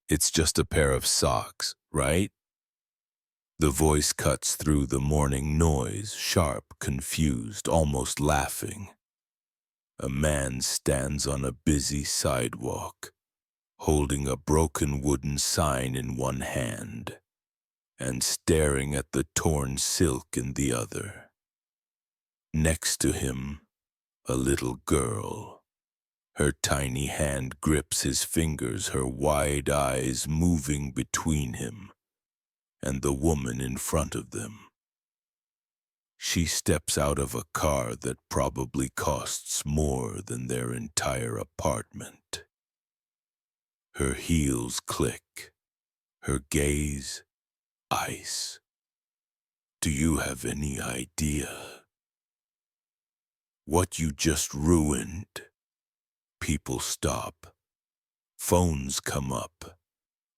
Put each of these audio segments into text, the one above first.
It's just a pair of socks, right? The voice cuts through the morning noise, sharp, confused, almost laughing. A man stands on a busy sidewalk, holding a broken wooden sign in one hand and staring at the torn silk in the other. Next to him, a little girl. Her tiny hand grips his fingers, her wide eyes moving between him and the woman in front of them. She steps out of a car that probably costs more than their entire apartment. Her heels click, her gaze ice. Do you have any idea what you just ruined? People stop. Phones come up.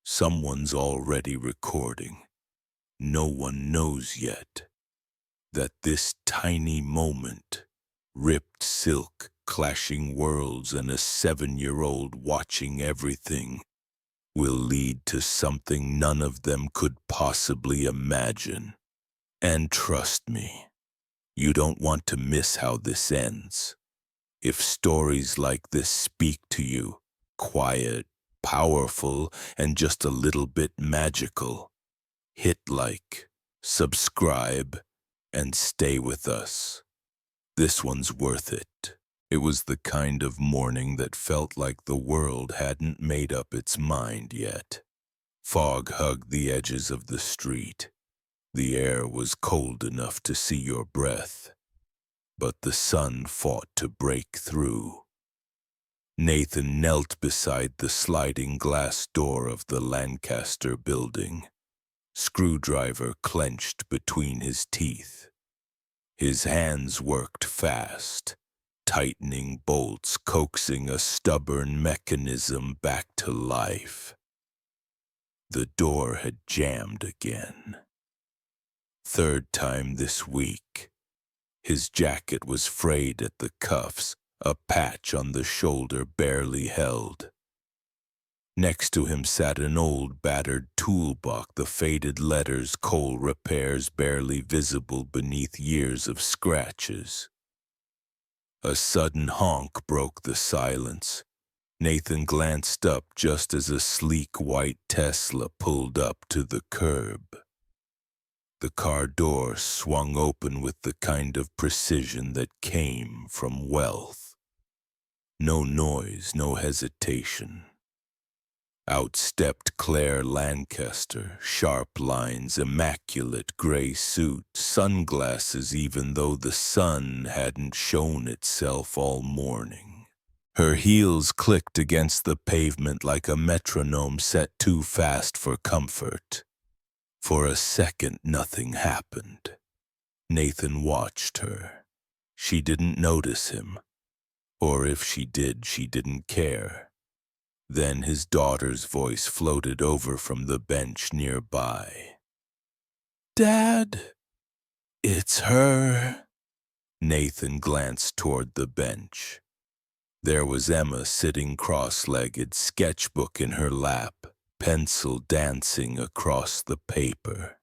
Someone's already recording. No one knows yet that this tiny moment, ripped silk, clashing worlds, and a 7-year-old watching everything, will lead to something none of them could possibly imagine. And trust me, you don't want to miss how this ends. If stories like this speak to you, quiet, powerful, and just a little bit magical, hit like, subscribe, and stay with us. This one's worth it. It was the kind of morning that felt like the world hadn't made up its mind yet. Fog hugged the edges of the street. The air was cold enough to see your breath, but the sun fought to break through. Nathan knelt beside the sliding glass door of the Lancaster building, screwdriver clenched between his teeth. His hands worked fast, tightening bolts, coaxing a stubborn mechanism back to life. The door had jammed again. Third time this week. His jacket was frayed at the cuffs, a patch on the shoulder barely held. Next to him sat an old battered toolbox, the faded letters Coal Repairs barely visible beneath years of scratches. A sudden honk broke the silence. Nathan glanced up just as a sleek white Tesla pulled up to the curb. The car door swung open with the kind of precision that came from wealth. No noise, no hesitation. Out stepped Claire Lancaster, sharp lines, immaculate gray suit, sunglasses even though the sun hadn't shown itself all morning. Her heels clicked against the pavement like a metronome set too fast for comfort. For a second, nothing happened. Nathan watched her. She didn't notice him. Or if she did, she didn't care. Then his daughter's voice floated over from the bench nearby. "Dad, it's her." Nathan glanced toward the bench. There was Emma sitting cross-legged, sketchbook in her lap, pencil dancing across the paper.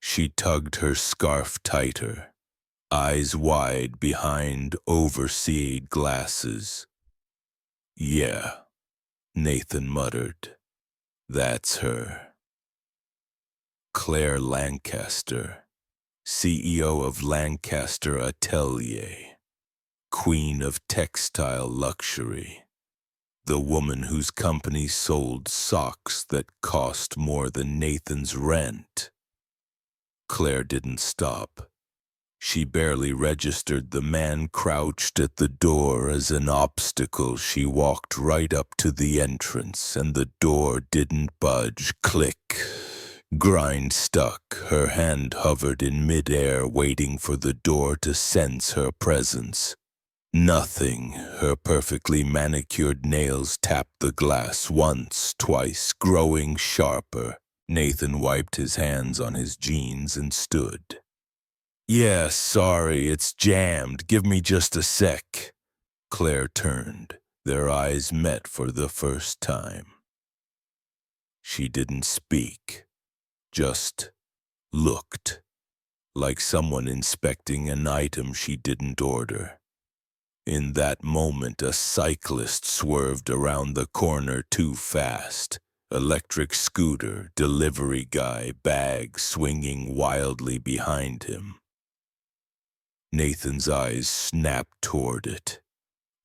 She tugged her scarf tighter, eyes wide behind overseed glasses. "Yeah," Nathan muttered. "That's her." Claire Lancaster, CEO of Lancaster Atelier, queen of textile luxury, the woman whose company sold socks that cost more than Nathan's rent. Claire didn't stop. She barely registered the man crouched at the door as an obstacle. She walked right up to the entrance, and the door didn't budge. Click. Grind stuck. Her hand hovered in midair, waiting for the door to sense her presence. Nothing. Her perfectly manicured nails tapped the glass once, twice, growing sharper. Nathan wiped his hands on his jeans and stood. "Yeah, sorry, it's jammed. Give me just a sec." Claire turned. Their eyes met for the first time. She didn't speak, just looked, like someone inspecting an item she didn't order. In that moment, a cyclist swerved around the corner too fast. Electric scooter, delivery guy, bag swinging wildly behind him. Nathan's eyes snapped toward it.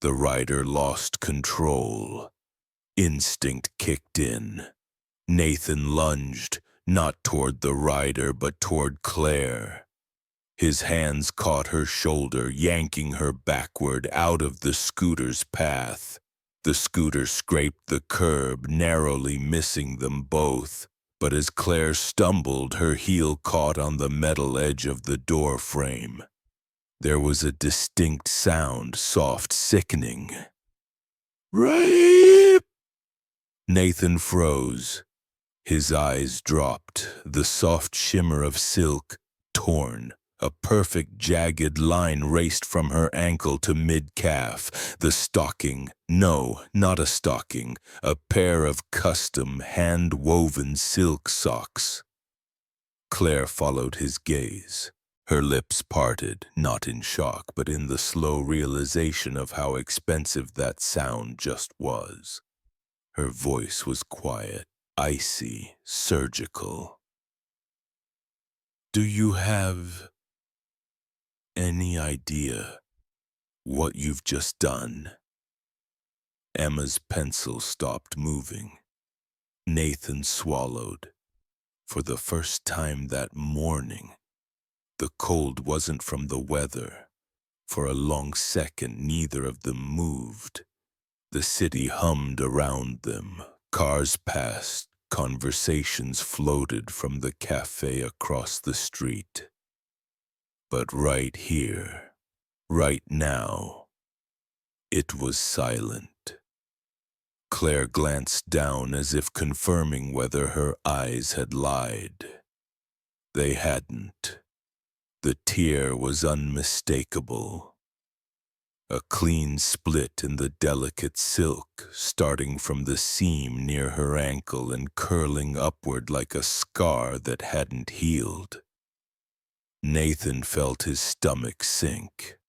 The rider lost control. Instinct kicked in. Nathan lunged, not toward the rider, but toward Claire. His hands caught her shoulder, yanking her backward out of the scooter's path. The scooter scraped the curb, narrowly missing them both. But as Claire stumbled, her heel caught on the metal edge of the door frame. There was a distinct sound, soft, sickening. "Rape!" Nathan froze. His eyes dropped, the soft shimmer of silk torn. A perfect jagged line raced from her ankle to mid-calf. The stocking, no, not a stocking, a pair of custom hand-woven silk socks. Claire followed his gaze. Her lips parted, not in shock, but in the slow realization of how expensive that sound just was. Her voice was quiet, icy, surgical. "Do you have any idea what you've just done?" Emma's pencil stopped moving. Nathan swallowed. For the first time that morning, the cold wasn't from the weather. For a long second, neither of them moved. The city hummed around them. Cars passed. Conversations floated from the cafe across the street. But right here, right now, it was silent. Claire glanced down as if confirming whether her eyes had lied. They hadn't. The tear was unmistakable. A clean split in the delicate silk, starting from the seam near her ankle and curling upward like a scar that hadn't healed. Nathan felt his stomach sink.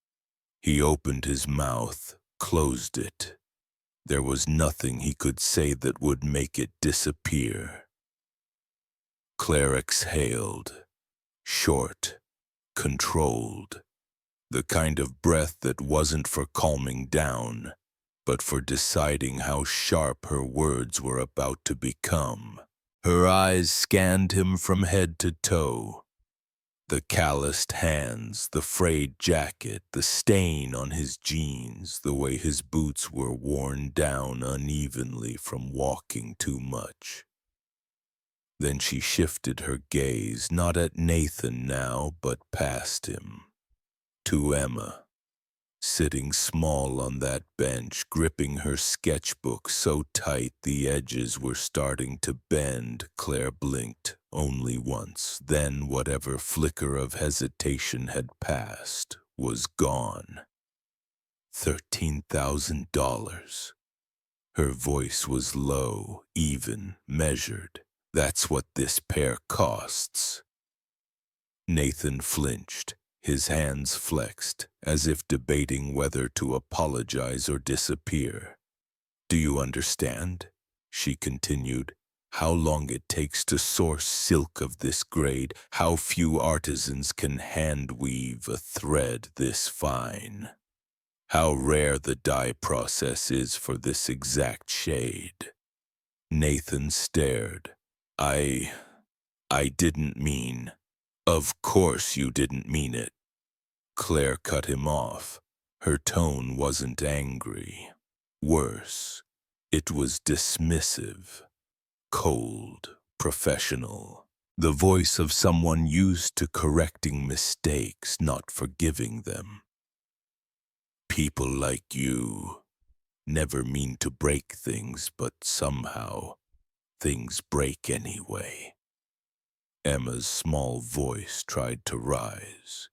He opened his mouth, closed it. There was nothing he could say that would make it disappear. Claire exhaled, short, controlled, the kind of breath that wasn't for calming down, but for deciding how sharp her words were about to become. Her eyes scanned him from head to toe. The calloused hands, the frayed jacket, the stain on his jeans, the way his boots were worn down unevenly from walking too much. Then she shifted her gaze, not at Nathan now, but past him, to Emma, sitting small on that bench, gripping her sketchbook so tight the edges were starting to bend. Claire blinked only once, then whatever flicker of hesitation had passed was gone. $13,000. Her voice was low, even, measured. "That's what this pair costs." Nathan flinched. His hands flexed, as if debating whether to apologize or disappear. "Do you understand?" she continued. "How long it takes to source silk of this grade, how few artisans can hand-weave a thread this fine, how rare the dye process is for this exact shade." Nathan stared. I didn't mean." "Of course you didn't mean it." Claire cut him off. Her tone wasn't angry. Worse, it was dismissive, cold, professional. The voice of someone used to correcting mistakes, not forgiving them. "People like you never mean to break things, but somehow things break anyway." Emma's small voice tried to rise.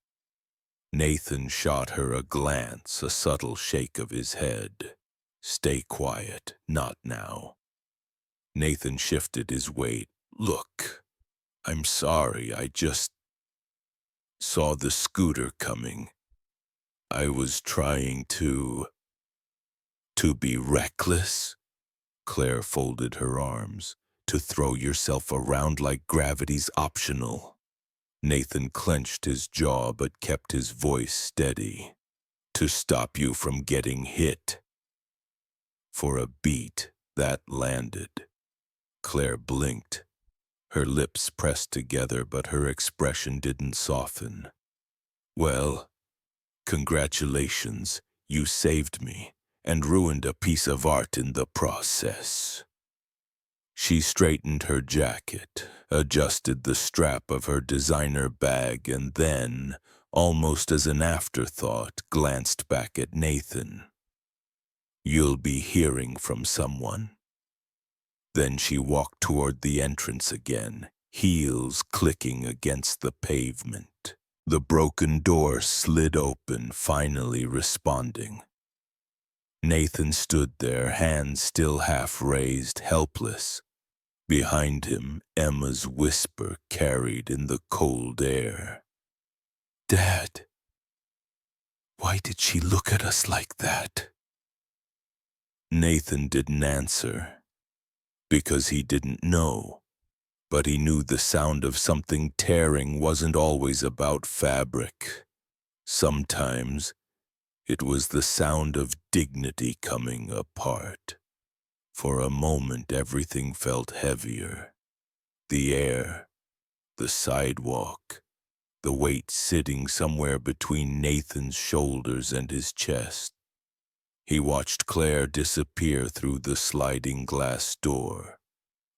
Nathan shot her a glance, a subtle shake of his head. "Stay quiet, not now." Nathan shifted his weight. Look, I'm sorry, I just saw the scooter coming. I was trying to be reckless. Claire folded her arms. To throw yourself around like gravity's optional. Nathan clenched his jaw but kept his voice steady. To stop you from getting hit. For a beat, that landed. Claire blinked. Her lips pressed together, but her expression didn't soften. Well, congratulations, you saved me, and ruined a piece of art in the process. She straightened her jacket, adjusted the strap of her designer bag, and then, almost as an afterthought, glanced back at Nathan. You'll be hearing from someone. Then she walked toward the entrance again, heels clicking against the pavement. The broken door slid open, finally responding. Nathan stood there, hands still half raised, helpless. Behind him, Emma's whisper carried in the cold air. Dad, why did she look at us like that? Nathan didn't answer, because he didn't know. But he knew the sound of something tearing wasn't always about fabric. Sometimes it was the sound of dignity coming apart. For a moment everything felt heavier. The air, the sidewalk, the weight sitting somewhere between Nathan's shoulders and his chest. He watched Claire disappear through the sliding glass door.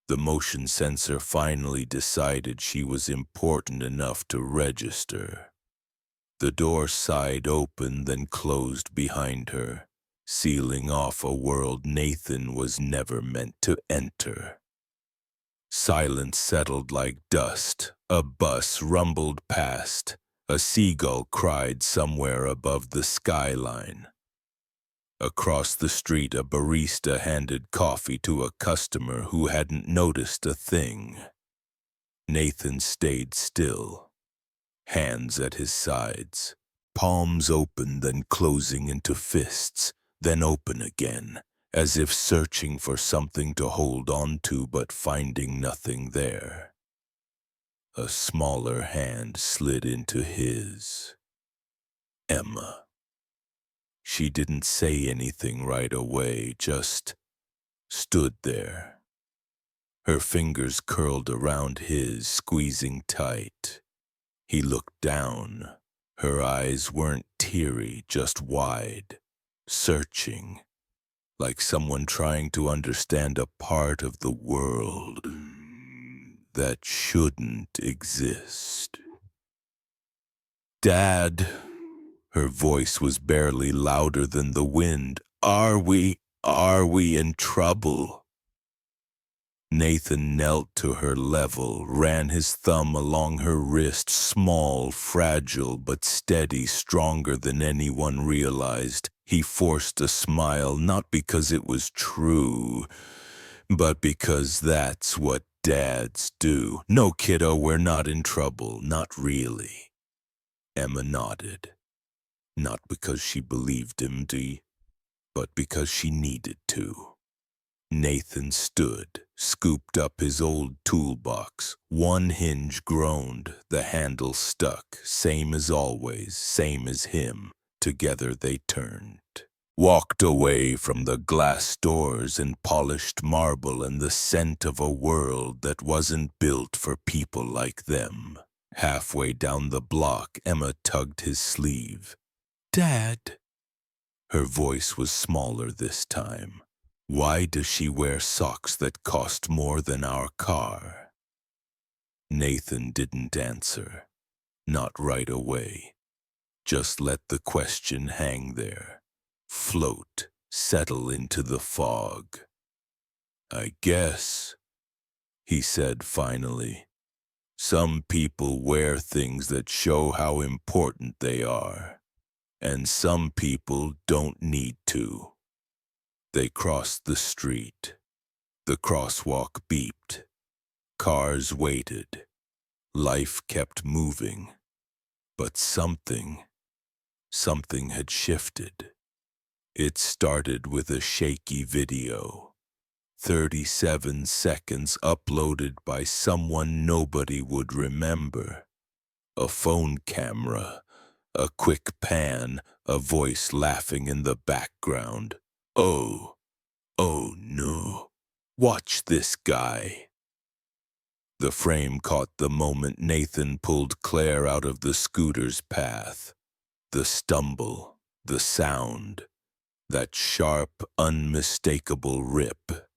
The motion sensor finally decided she was important enough to register. The door sighed open, then closed behind her, sealing off a world Nathan was never meant to enter. Silence settled like dust. A bus rumbled past. A seagull cried somewhere above the skyline. Across the street, a barista handed coffee to a customer who hadn't noticed a thing. Nathan stayed still, hands at his sides, palms open, then closing into fists, then open again, as if searching for something to hold on to but finding nothing there. A smaller hand slid into his. Emma. She didn't say anything right away, just stood there. Her fingers curled around his, squeezing tight. He looked down. Her eyes weren't teary, just wide, searching, like someone trying to understand a part of the world that shouldn't exist. Dad. Her voice was barely louder than the wind. Are we in trouble? Nathan knelt to her level, ran his thumb along her wrist, small, fragile, but steady, stronger than anyone realized. He forced a smile, not because it was true, but because that's what dads do. No, kiddo, we're not in trouble, not really. Emma nodded. Not because she believed him, but because she needed to. Nathan stood, scooped up his old toolbox. One hinge groaned, the handle stuck, same as always, same as him. Together they turned. Walked away from the glass doors and polished marble and the scent of a world that wasn't built for people like them. Halfway down the block, Emma tugged his sleeve. Dad. Her voice was smaller this time. Why does she wear socks that cost more than our car? Nathan didn't answer. Not right away. Just let the question hang there. Float, settle into the fog. I guess, he said finally. Some people wear things that show how important they are. And some people don't need to. They crossed the street. The crosswalk beeped. Cars waited. Life kept moving. But something had shifted. It started with a shaky video. 37 seconds uploaded by someone nobody would remember. A phone camera, a quick pan, a voice laughing in the background. Oh no. Watch this guy. The frame caught the moment Nathan pulled Claire out of the scooter's path. The stumble, the sound, that sharp, unmistakable rip.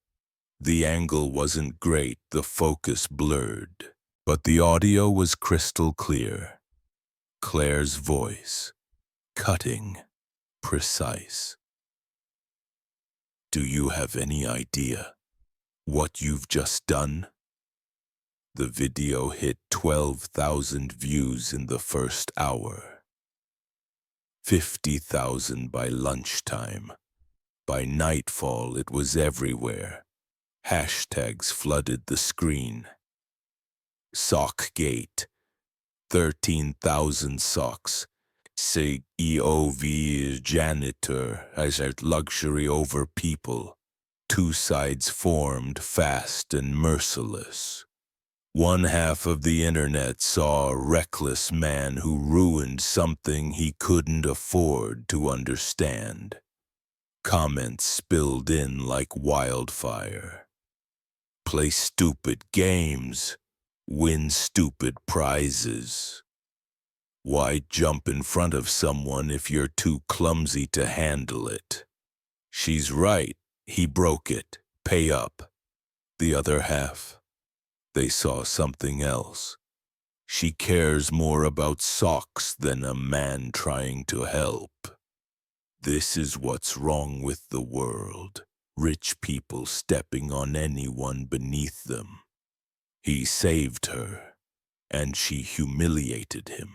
The angle wasn't great, the focus blurred, but the audio was crystal clear. Claire's voice, cutting, precise. Do you have any idea what you've just done? The video hit 12,000 views in the first hour. 50,000 by lunchtime. By nightfall, it was everywhere. Hashtags flooded the screen. Sockgate. 13,000 socks. CEOV janitor as a luxury over people. Two sides formed, fast and merciless. One half of the internet saw a reckless man who ruined something he couldn't afford to understand. Comments spilled in like wildfire. Play stupid games, win stupid prizes. Why jump in front of someone if you're too clumsy to handle it? She's right, he broke it, pay up. The other half, they saw something else. She cares more about socks than a man trying to help. This is what's wrong with the world. Rich people stepping on anyone beneath them. He saved her, and she humiliated him.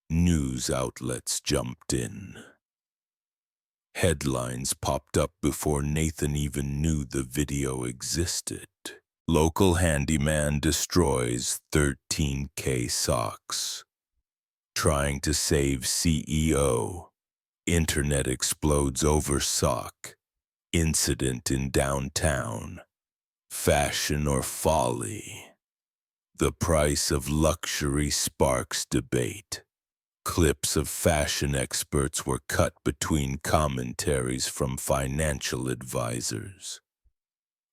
News outlets jumped in. Headlines popped up before Nathan even knew the video existed. Local handyman destroys 13K socks. Trying to save CEO. Internet explodes over sock. Incident in downtown. Fashion or folly. The price of luxury sparks debate. Clips of fashion experts were cut between commentaries from financial advisors.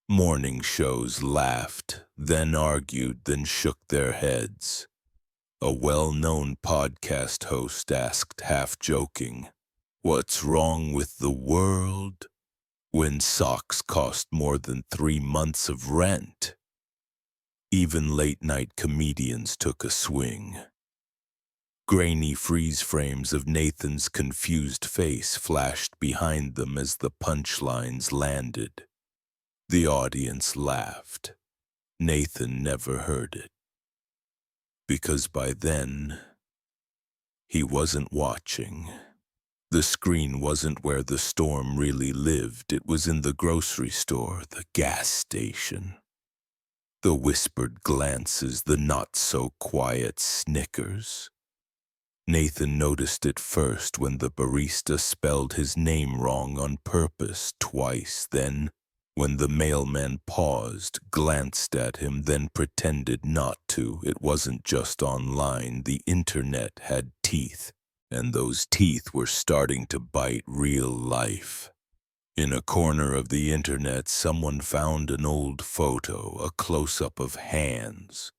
Morning shows laughed, then argued, then shook their heads. A well-known podcast host asked, half-joking, "What's wrong with the world when socks cost more than 3 months of rent?" Even late-night comedians took a swing. Grainy freeze frames of Nathan's confused face flashed behind them as the punchlines landed. The audience laughed. Nathan never heard it. Because by then, he wasn't watching. The screen wasn't where the storm really lived. It was in the grocery store, the gas station. The whispered glances, the not-so-quiet snickers. Nathan noticed it first when the barista spelled his name wrong on purpose twice, then when the mailman paused, glanced at him, then pretended not to. It wasn't just online. The internet had teeth, and those teeth were starting to bite real life. In a corner of the internet, someone found an old photo, a close-up of hands,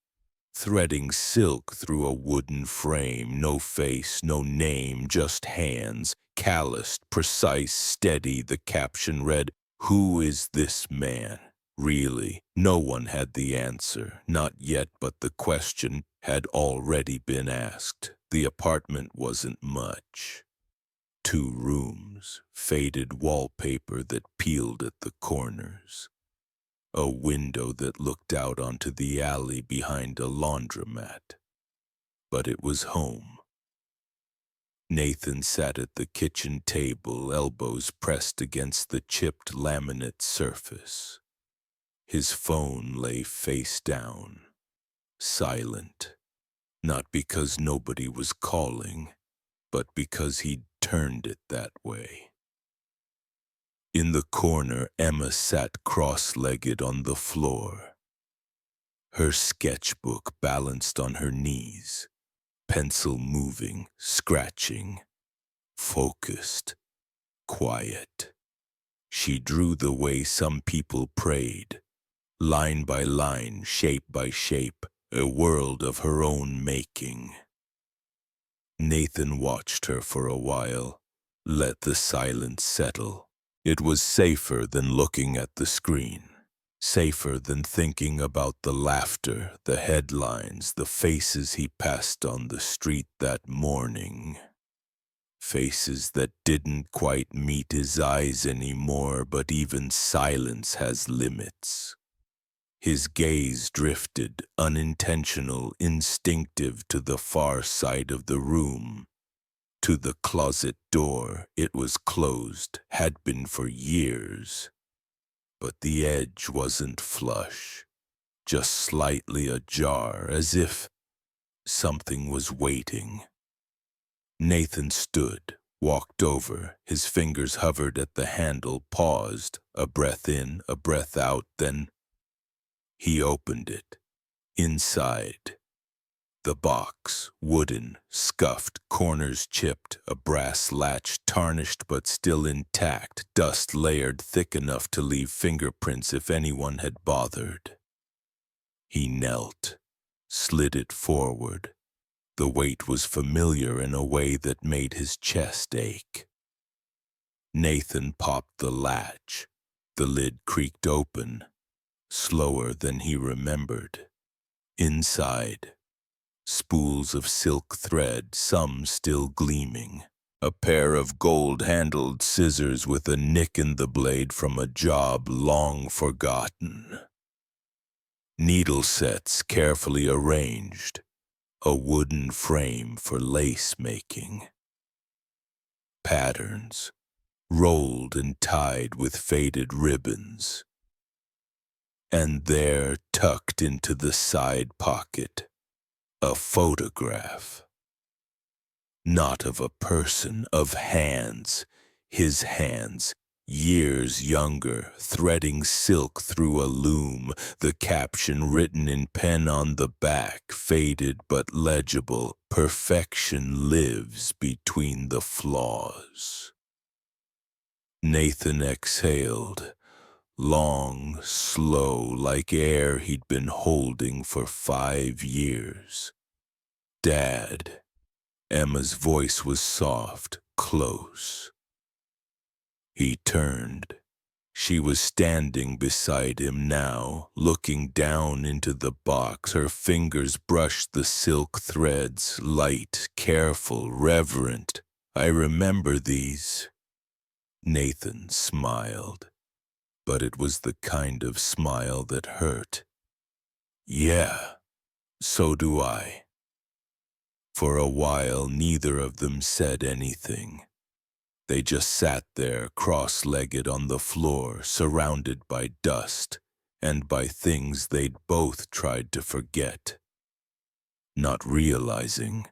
threading silk through a wooden frame. No face, no name, just hands, calloused, precise, steady. The caption read, "Who is this man?" Really, no one had the answer. Not yet, but the question had already been asked. The apartment wasn't much. 2 rooms, faded wallpaper that peeled at the corners. A window that looked out onto the alley behind a laundromat. But it was home. Nathan sat at the kitchen table, elbows pressed against the chipped laminate surface. His phone lay face down, silent, not because nobody was calling, but because he'd turned it that way. In the corner, Emma sat cross-legged on the floor, her sketchbook balanced on her knees, pencil moving, scratching, focused, quiet. She drew the way some people prayed, line by line, shape by shape, a world of her own making. Nathan watched her for a while, let the silence settle. It was safer than looking at the screen, safer than thinking about the laughter, the headlines, the faces he passed on the street that morning. Faces that didn't quite meet his eyes anymore, but even silence has limits. His gaze drifted, unintentional, instinctive, to the far side of the room, to the closet door. It was closed, had been for years, but the edge wasn't flush, just slightly ajar, as if something was waiting. Nathan stood, walked over, his fingers hovered at the handle, paused, a breath in, a breath out, then he opened it. Inside, the box, wooden, scuffed, corners chipped, a brass latch tarnished but still intact, dust layered thick enough to leave fingerprints if anyone had bothered. He knelt, slid it forward. The weight was familiar in a way that made his chest ache. Nathan popped the latch. The lid creaked open, slower than he remembered. Inside, spools of silk thread, some still gleaming. A pair of gold-handled scissors with a nick in the blade from a job long forgotten. Needle sets carefully arranged. A wooden frame for lace making. Patterns, rolled and tied with faded ribbons. And there, tucked into the side pocket, a photograph. Not of a person, of hands, his hands, years younger, threading silk through a loom, the caption written in pen on the back, faded but legible, "Perfection lives between the flaws." Nathan exhaled, long, slow, like air he'd been holding for 5 years. "Dad." Emma's voice was soft, close. He turned. She was standing beside him now, looking down into the box. Her fingers brushed the silk threads, light, careful, reverent. "I remember these." Nathan smiled, but it was the kind of smile that hurt. "Yeah, so do I." For a while, neither of them said anything. They just sat there, cross-legged on the floor, surrounded by dust and by things they'd both tried to forget. Not realizing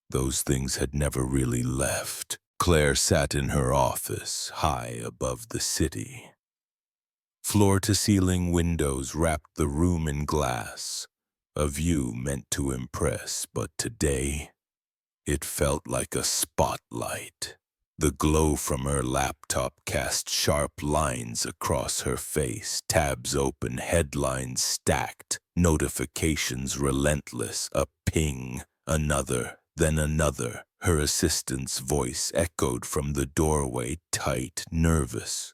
those things had never really left. Claire sat in her office, high above the city. Floor-to-ceiling windows wrapped the room in glass, a view meant to impress, but today it felt like a spotlight. The glow from her laptop cast sharp lines across her face, tabs open, headlines stacked, notifications relentless, a ping, another, then another. Her assistant's voice echoed from the doorway, tight, nervous.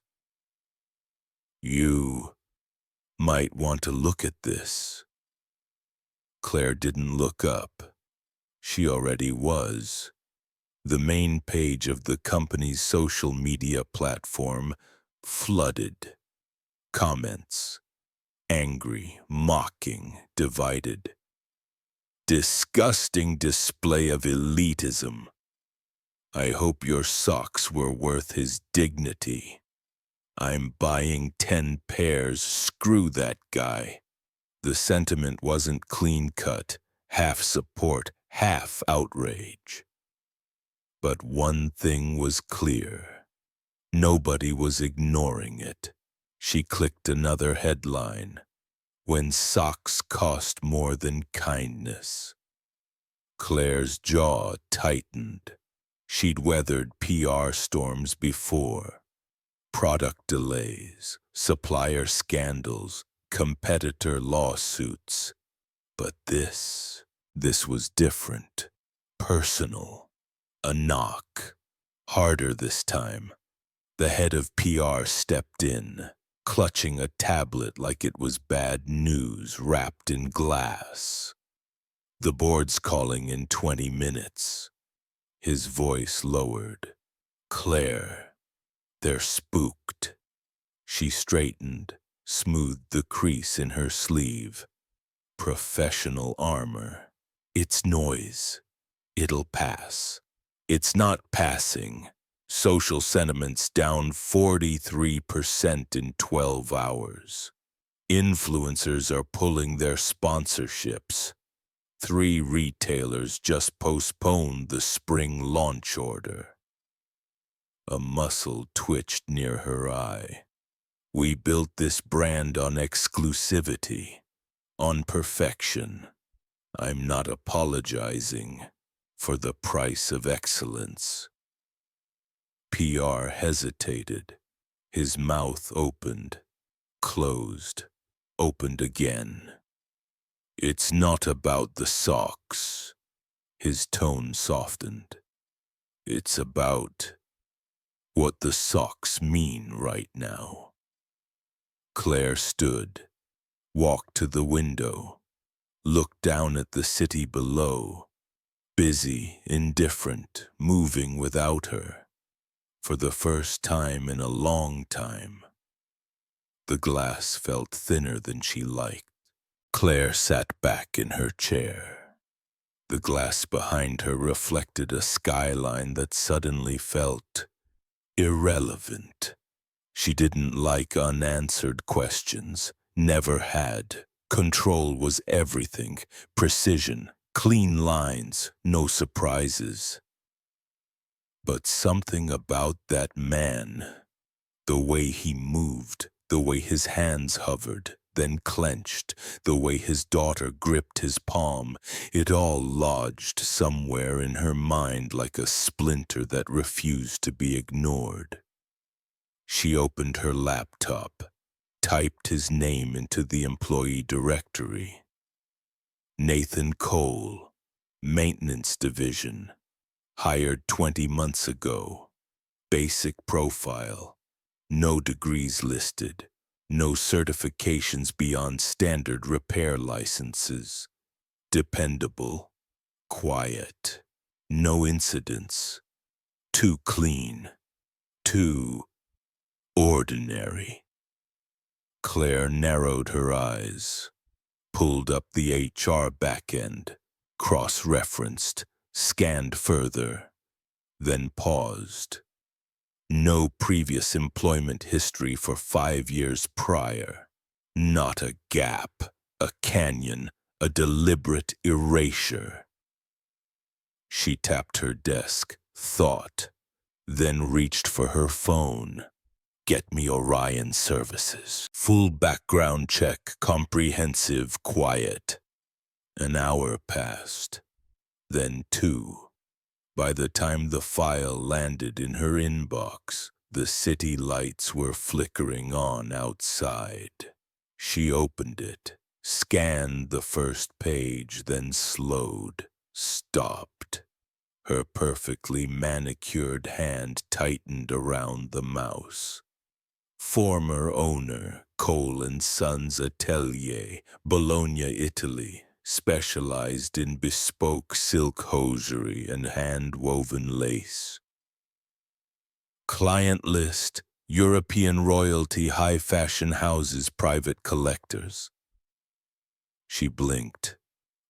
"You might want to look at this." Claire didn't look up. She already was. The main page of the company's social media platform flooded. Comments. Angry, mocking, divided. "Disgusting display of elitism." I hope your socks were worth his dignity. I'm buying 10 pairs, screw that guy. The sentiment wasn't clean-cut, half support, half outrage. But one thing was clear. Nobody was ignoring it. She clicked another headline. When socks cost more than kindness. Claire's jaw tightened. She'd weathered PR storms before. Product delays, supplier scandals, competitor lawsuits. But this was different. Personal. A knock. Harder this time. The head of PR stepped in, clutching a tablet like it was bad news wrapped in glass. The board's calling in 20 minutes. His voice lowered. Claire, they're spooked. She straightened, smoothed the crease in her sleeve. Professional armor. It's noise. It'll pass. It's not passing. Social sentiments down 43% in 12 hours. Influencers are pulling their sponsorships. 3 retailers just postponed the spring launch order. A muscle twitched near her eye. We built this brand on exclusivity, on perfection. I'm not apologizing for the price of excellence. PR hesitated. His mouth opened, closed, opened again. It's not about the socks. His tone softened. It's about what the socks mean right now. Claire stood, walked to the window, looked down at the city below, busy, indifferent, moving without her. For the first time in a long time. The glass felt thinner than she liked. Claire sat back in her chair. The glass behind her reflected a skyline that suddenly felt irrelevant. She didn't like unanswered questions, never had. Control was everything, precision, clean lines, no surprises. But something about that man, the way he moved, the way his hands hovered, then clenched, the way his daughter gripped his palm, it all lodged somewhere in her mind like a splinter that refused to be ignored. She opened her laptop, typed his name into the employee directory. Nathan Cole, Maintenance Division, hired 20 months ago. Basic profile. No degrees listed. No certifications beyond standard repair licenses. Dependable. Quiet. No incidents. Too clean. Too ordinary. Claire narrowed her eyes, pulled up the HR backend, cross-referenced, scanned further, then paused. No previous employment history for 5 years prior. Not a gap, a canyon, a deliberate erasure. She tapped her desk, thought, then reached for her phone. Get me Orion Services. Full background check, comprehensive, quiet. An hour passed, then 2. By the time the file landed in her inbox, the city lights were flickering on outside. She opened it, scanned the first page, then slowed, stopped. Her perfectly manicured hand tightened around the mouse. Former owner, Cole & Sons Atelier, Bologna, Italy. Specialized in bespoke silk hosiery and hand-woven lace. Client list, European royalty high-fashion houses private collectors. She blinked,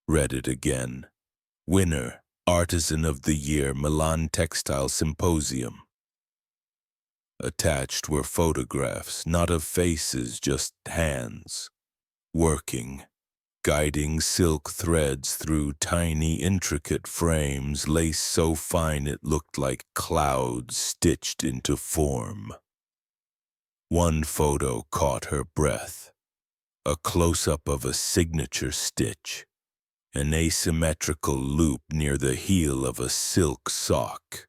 read it again. Winner, Artisan of the Year Milan Textile Symposium. Attached were photographs, not of faces, just hands, working, guiding silk threads through tiny, intricate frames, lace so fine it looked like clouds stitched into form. One photo caught her breath, a close-up of a signature stitch, an asymmetrical loop near the heel of a silk sock.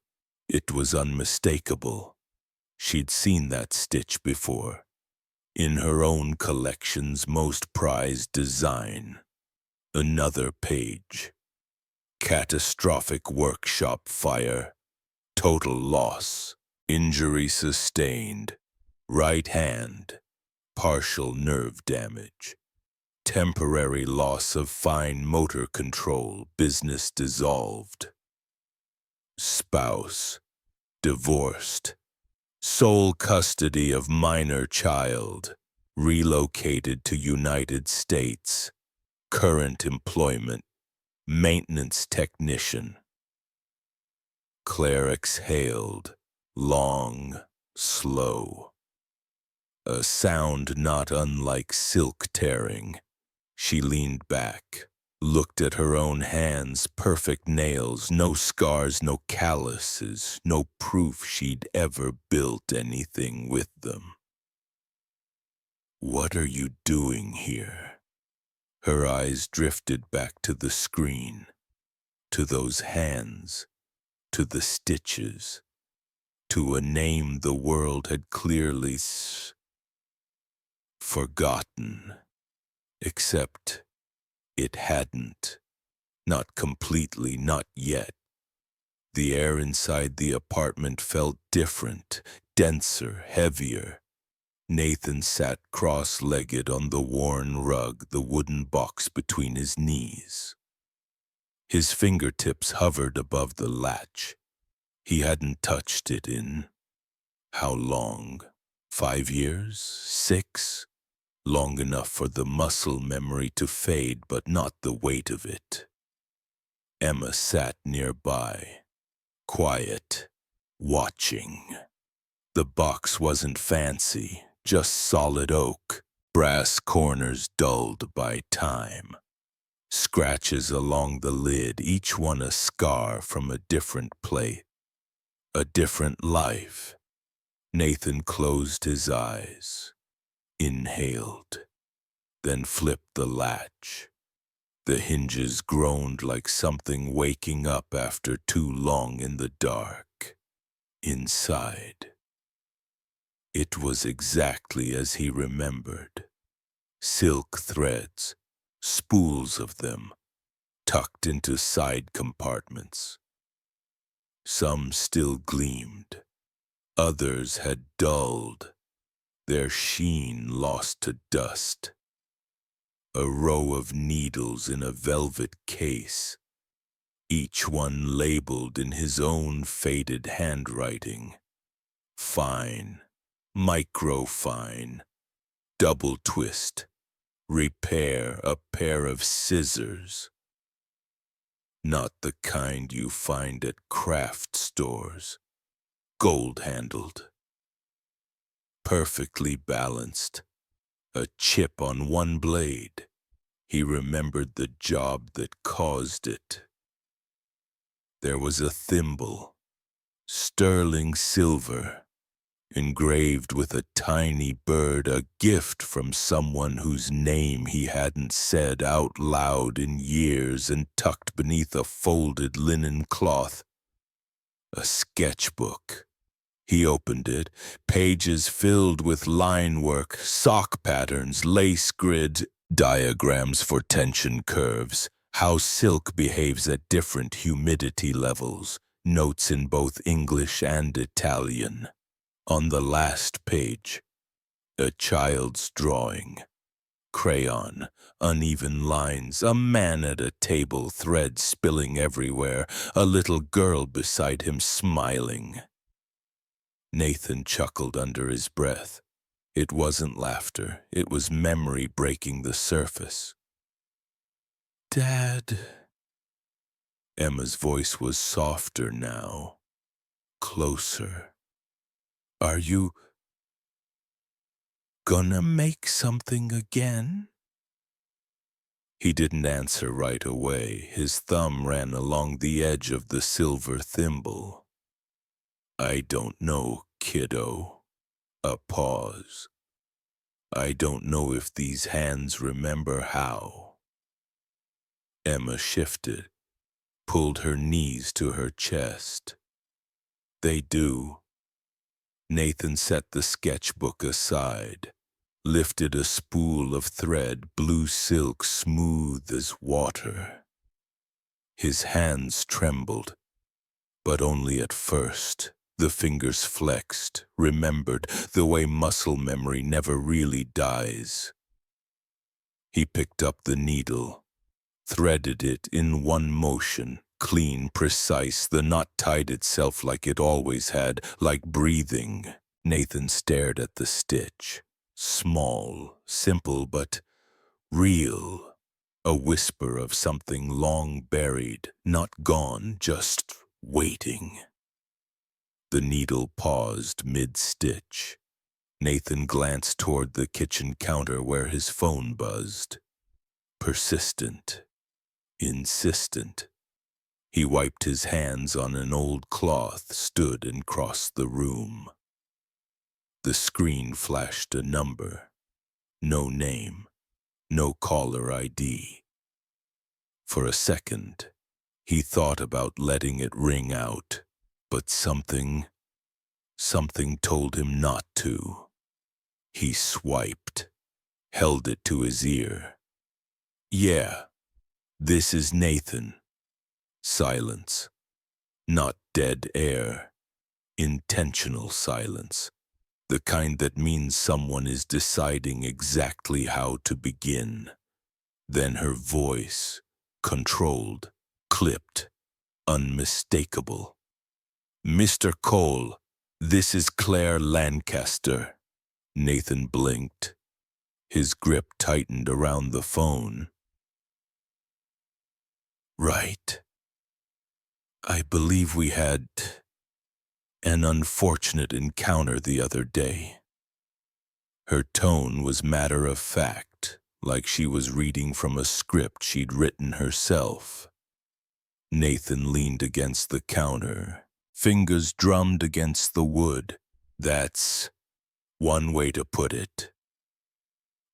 It was unmistakable. She'd seen that stitch before, in her own collection's most prized design. Another page. Catastrophic workshop fire. Total loss. Injury sustained. Right hand. Partial nerve damage. Temporary loss of fine motor control. Business dissolved. Spouse. Divorced. Sole custody of minor child. Relocated to United States. Current employment. Maintenance technician. Claire exhaled. Long, slow. A sound not unlike silk tearing. She leaned back, looked at her own hands, perfect nails, no scars, no calluses, no proof she'd ever built anything with them. What are you doing here? Her eyes drifted back to the screen, to those hands, to the stitches, to a name the world had clearly forgotten. Except it hadn't. Not completely, not yet. The air inside the apartment felt different, denser, heavier. Nathan sat cross-legged on the worn rug, the wooden box between his knees. His fingertips hovered above the latch. He hadn't touched it in how long? 5 years? 6? Long enough for the muscle memory to fade, but not the weight of it. Emma sat nearby, quiet, watching. The box wasn't fancy, just solid oak, brass corners dulled by time. Scratches along the lid, each one a scar from a different plate, a different life. Nathan closed his eyes, inhaled, then flipped the latch. The hinges groaned like something waking up after too long in the dark. Inside. It was exactly as he remembered. Silk threads, spools of them, tucked into side compartments. Some still gleamed. Others had dulled, their sheen lost to dust. A row of needles in a velvet case, each one labeled in his own faded handwriting. Fine, microfine, double twist, repair, a pair of scissors. Not the kind you find at craft stores, gold-handled. Perfectly balanced, a chip on one blade. He remembered the job that caused it. There was a thimble, sterling silver, engraved with a tiny bird, a gift from someone whose name he hadn't said out loud in years, and tucked beneath a folded linen cloth. A sketchbook. He opened it, pages filled with line work, sock patterns, lace grids, diagrams for tension curves, how silk behaves at different humidity levels, notes in both English and Italian. On the last page, a child's drawing. Crayon, uneven lines, a man at a table, thread spilling everywhere, a little girl beside him smiling. Nathan chuckled under his breath. It wasn't laughter, it was memory breaking the surface. Dad, Emma's voice was softer now, closer. Are you gonna make something again? He didn't answer right away. His thumb ran along the edge of the silver thimble. I don't know, kiddo. A pause. I don't know if these hands remember how. Emma shifted, pulled her knees to her chest. They do. Nathan set the sketchbook aside, lifted a spool of thread, blue silk smooth as water. His hands trembled, but only at first. The fingers flexed, remembered the way muscle memory never really dies. He picked up the needle, threaded it in one motion, clean, precise. The knot tied itself like it always had, like breathing. Nathan stared at the stitch. Small, simple, but real. A whisper of something long buried, not gone, just waiting. The needle paused mid-stitch. Nathan glanced toward the kitchen counter where his phone buzzed. Persistent. Insistent. He wiped his hands on an old cloth, stood and crossed the room. The screen flashed a number. No name. No caller ID. For a second, he thought about letting it ring out, but something told him not to. He swiped, held it to his ear. Yeah, this is Nathan. Silence. Not dead air. Intentional silence. The kind that means someone is deciding exactly how to begin. Then her voice, controlled, clipped, unmistakable. Mr. Cole, this is Claire Lancaster. Nathan blinked. His grip tightened around the phone. Right. I believe we had an unfortunate encounter the other day. Her tone was matter-of-fact, like she was reading from a script she'd written herself. Nathan leaned against the counter, fingers drummed against the wood. That's one way to put it.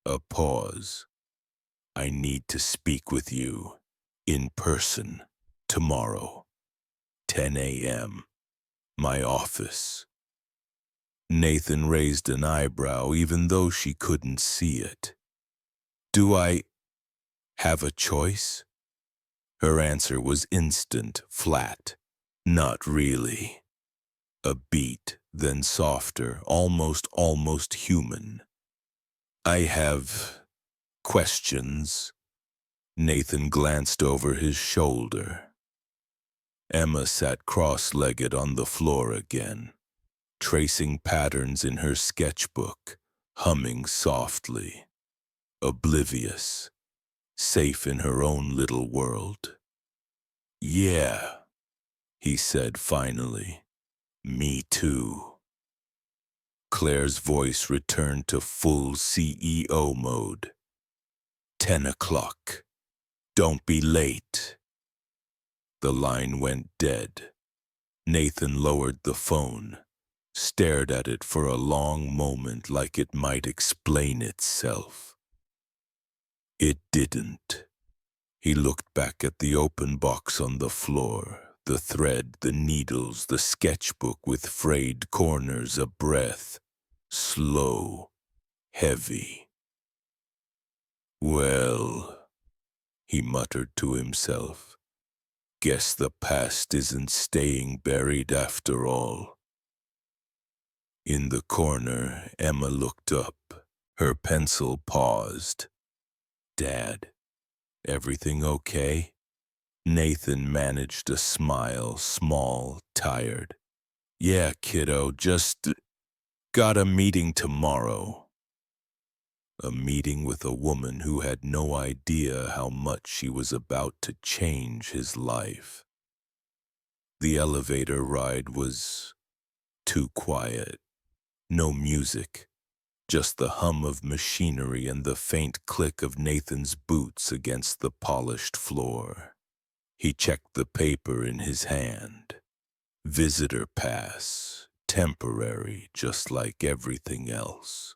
A pause. I need to speak with you, in person, tomorrow, 10 a.m., my office. Nathan raised an eyebrow even though she couldn't see it. Do I have a choice? Her answer was instant, flat. Not really. A beat, then softer, almost human. I have questions. Nathan glanced over his shoulder. Emma sat cross-legged on the floor again, tracing patterns in her sketchbook, humming softly, oblivious, safe in her own little world. Yeah, he said finally. Me too. Claire's voice returned to full CEO mode. 10 o'clock. Don't be late. The line went dead. Nathan lowered the phone, stared at it for a long moment like it might explain itself. It didn't. He looked back at the open box on the floor, the thread, the needles, the sketchbook with frayed corners, a breath, slow, heavy. Well, he muttered to himself, guess the past isn't staying buried after all. In the corner, Emma looked up. Her pencil paused. Dad, everything okay? Nathan managed a smile, small, tired. Yeah, kiddo, just got a meeting tomorrow. A meeting with a woman who had no idea how much she was about to change his life. The elevator ride was too quiet. No music, just the hum of machinery and the faint click of Nathan's boots against the polished floor. He checked the paper in his hand. Visitor pass, temporary, just like everything else.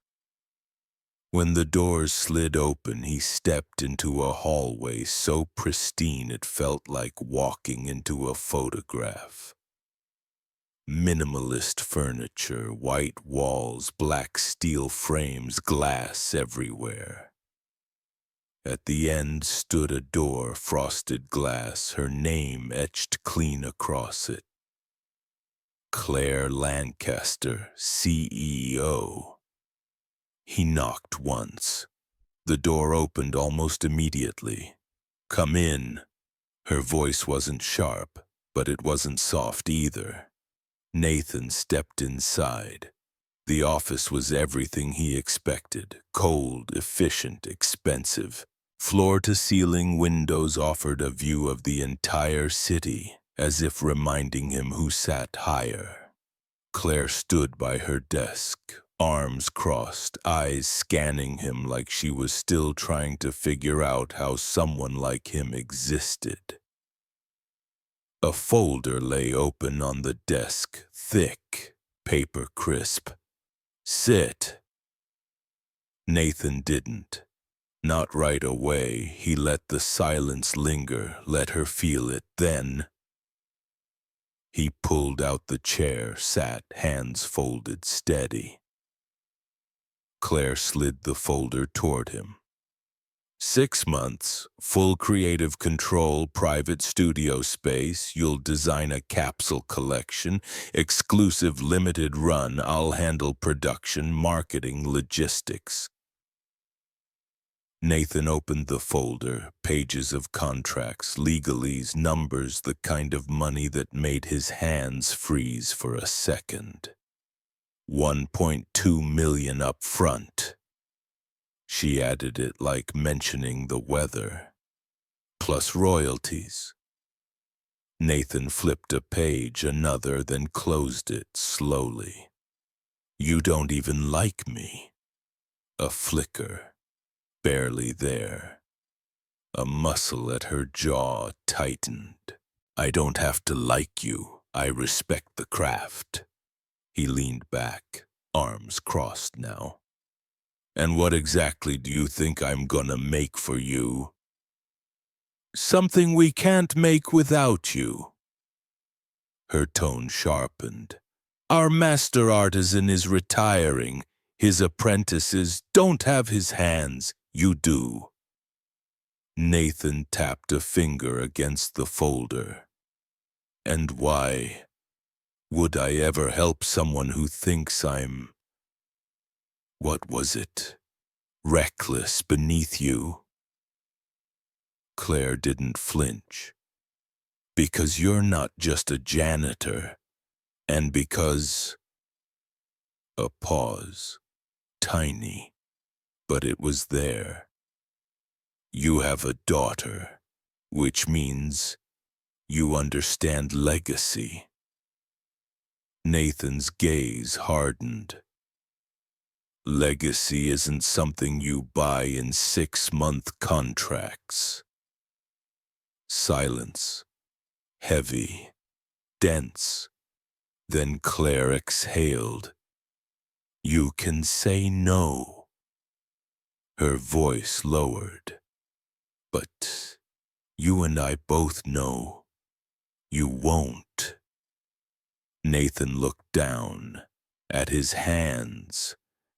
When the doors slid open, he stepped into a hallway so pristine it felt like walking into a photograph. Minimalist furniture, white walls, black steel frames, glass everywhere. At the end stood a door, frosted glass, her name etched clean across it. Claire Lancaster, CEO. He knocked once. The door opened almost immediately. "Come in." Her voice wasn't sharp, but it wasn't soft either. Nathan stepped inside. The office was everything he expected. Cold, efficient, expensive. Floor-to-ceiling windows offered a view of the entire city, as if reminding him who sat higher. Claire stood by her desk, arms crossed, eyes scanning him like she was still trying to figure out how someone like him existed. A folder lay open on the desk, thick, paper crisp. "Sit." Nathan didn't. Not right away. He let the silence linger, let her feel it. Then he pulled out the chair, sat, hands folded, steady. Claire slid the folder toward him. 6 months, full creative control, private studio space, you'll design a capsule collection, exclusive limited run, I'll handle production, marketing, logistics. Nathan opened the folder, pages of contracts, legalese, numbers, the kind of money that made his hands freeze for a second. 1.2 million up front. She added it like mentioning the weather. Plus royalties. Nathan flipped a page, another, then closed it slowly. "You don't even like me." A flicker. Barely there. A muscle at her jaw tightened. "I don't have to like you. I respect the craft." He leaned back, arms crossed now. "And what exactly do you think I'm gonna make for you?" "Something we can't make without you." Her tone sharpened. "Our master artisan is retiring. His apprentices don't have his hands. You do." Nathan tapped a finger against the folder. "And why would I ever help someone who thinks I'm, what was it, reckless, beneath you?" Claire didn't flinch. "Because you're not just a janitor, and because—" A pause, tiny, but it was there. "You have a daughter, which means you understand legacy." Nathan's gaze hardened. "Legacy isn't something you buy in 6-month contracts." Silence. Heavy. Dense. Then Claire exhaled. "You can say no." Her voice lowered. "But you and I both know you won't." Nathan looked down, at his hands,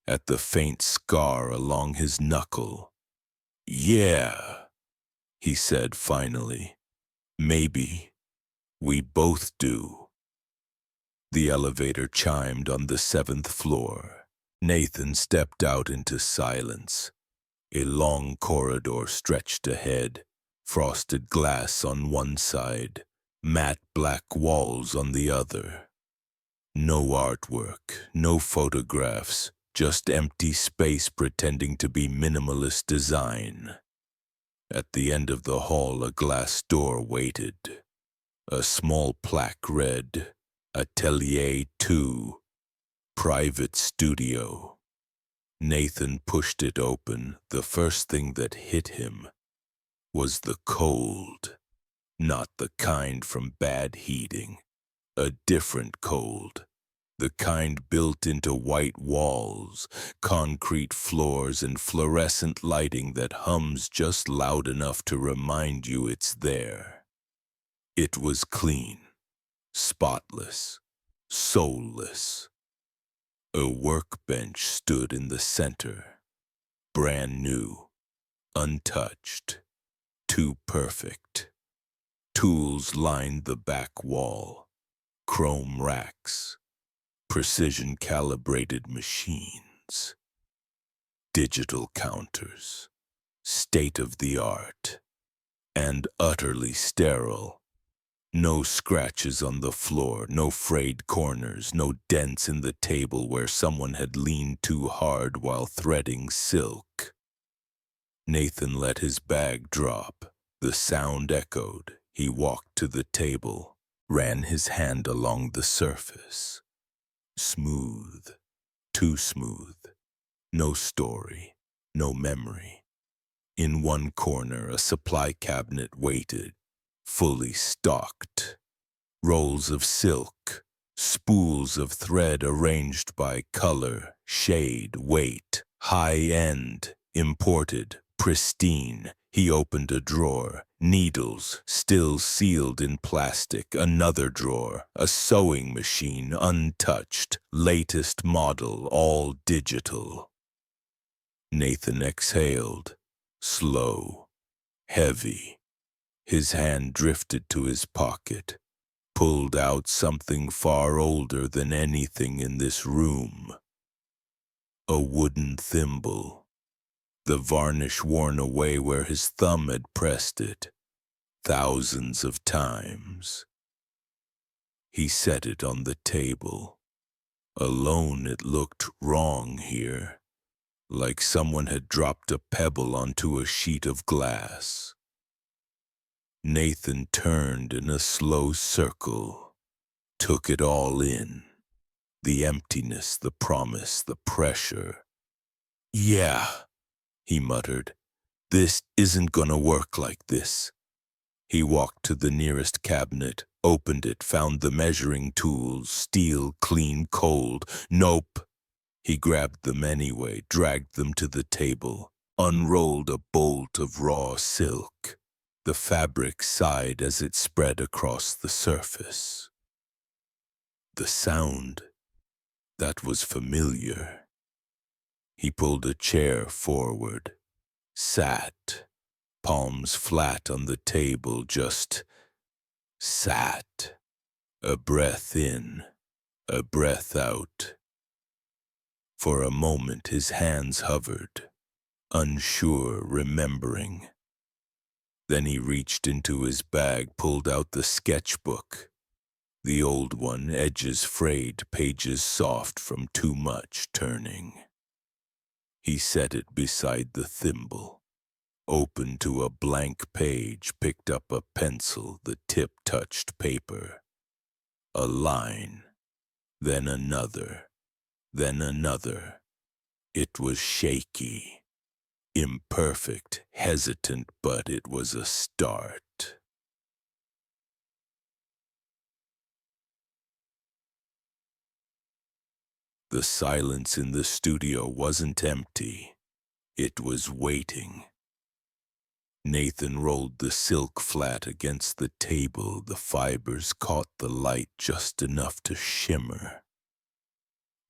at the faint scar along his knuckle. "Yeah," he said finally. "Maybe we both do." The elevator chimed on the 7th floor. Nathan stepped out into silence. A long corridor stretched ahead, frosted glass on one side, matte black walls on the other. No artwork, no photographs, just empty space pretending to be minimalist design. At the end of the hall, a glass door waited. A small plaque read, Atelier 2, Private Studio. Nathan pushed it open. The first thing that hit him was the cold. Not the kind from bad heating. A different cold. The kind built into white walls, concrete floors, and fluorescent lighting that hums just loud enough to remind you it's there. It was clean, spotless, soulless. A workbench stood in the center, brand new, untouched, too perfect. Tools lined the back wall, chrome racks, precision-calibrated machines, digital counters, state-of-the-art, and utterly sterile. No scratches on the floor, no frayed corners, no dents in the table where someone had leaned too hard while threading silk. Nathan let his bag drop. The sound echoed. He walked to the table, ran his hand along the surface. Smooth, too smooth. No story, no memory. In one corner, a supply cabinet waited, fully stocked. Rolls of silk, spools of thread arranged by color, shade, weight, high-end, imported, pristine. He opened a drawer, needles still sealed in plastic, another drawer, a sewing machine untouched, latest model, all digital. Nathan exhaled, slow, heavy. His hand drifted to his pocket, pulled out something far older than anything in this room. A wooden thimble, the varnish worn away where his thumb had pressed it, thousands of times. He set it on the table. Alone it looked wrong here, like someone had dropped a pebble onto a sheet of glass. Nathan turned in a slow circle, took it all in. The emptiness, the promise, the pressure. Yeah, he muttered. This isn't gonna work like this. He walked to the nearest cabinet, opened it, found the measuring tools, steel, clean, cold. Nope. He grabbed them anyway, dragged them to the table, unrolled a bolt of raw silk. The fabric sighed as it spread across the surface. The sound, that was familiar. He pulled a chair forward, sat, palms flat on the table, just sat. A breath in, a breath out. For a moment his hands hovered, unsure, remembering. Then he reached into his bag, pulled out the sketchbook. The old one, edges frayed, pages soft from too much turning. He set it beside the thimble, opened to a blank page, picked up a pencil, the tip touched paper. A line, then another, then another. It was shaky, imperfect, hesitant, but it was a start. The silence in the studio wasn't empty. It was waiting. Nathan rolled the silk flat against the table. The fibers caught the light just enough to shimmer.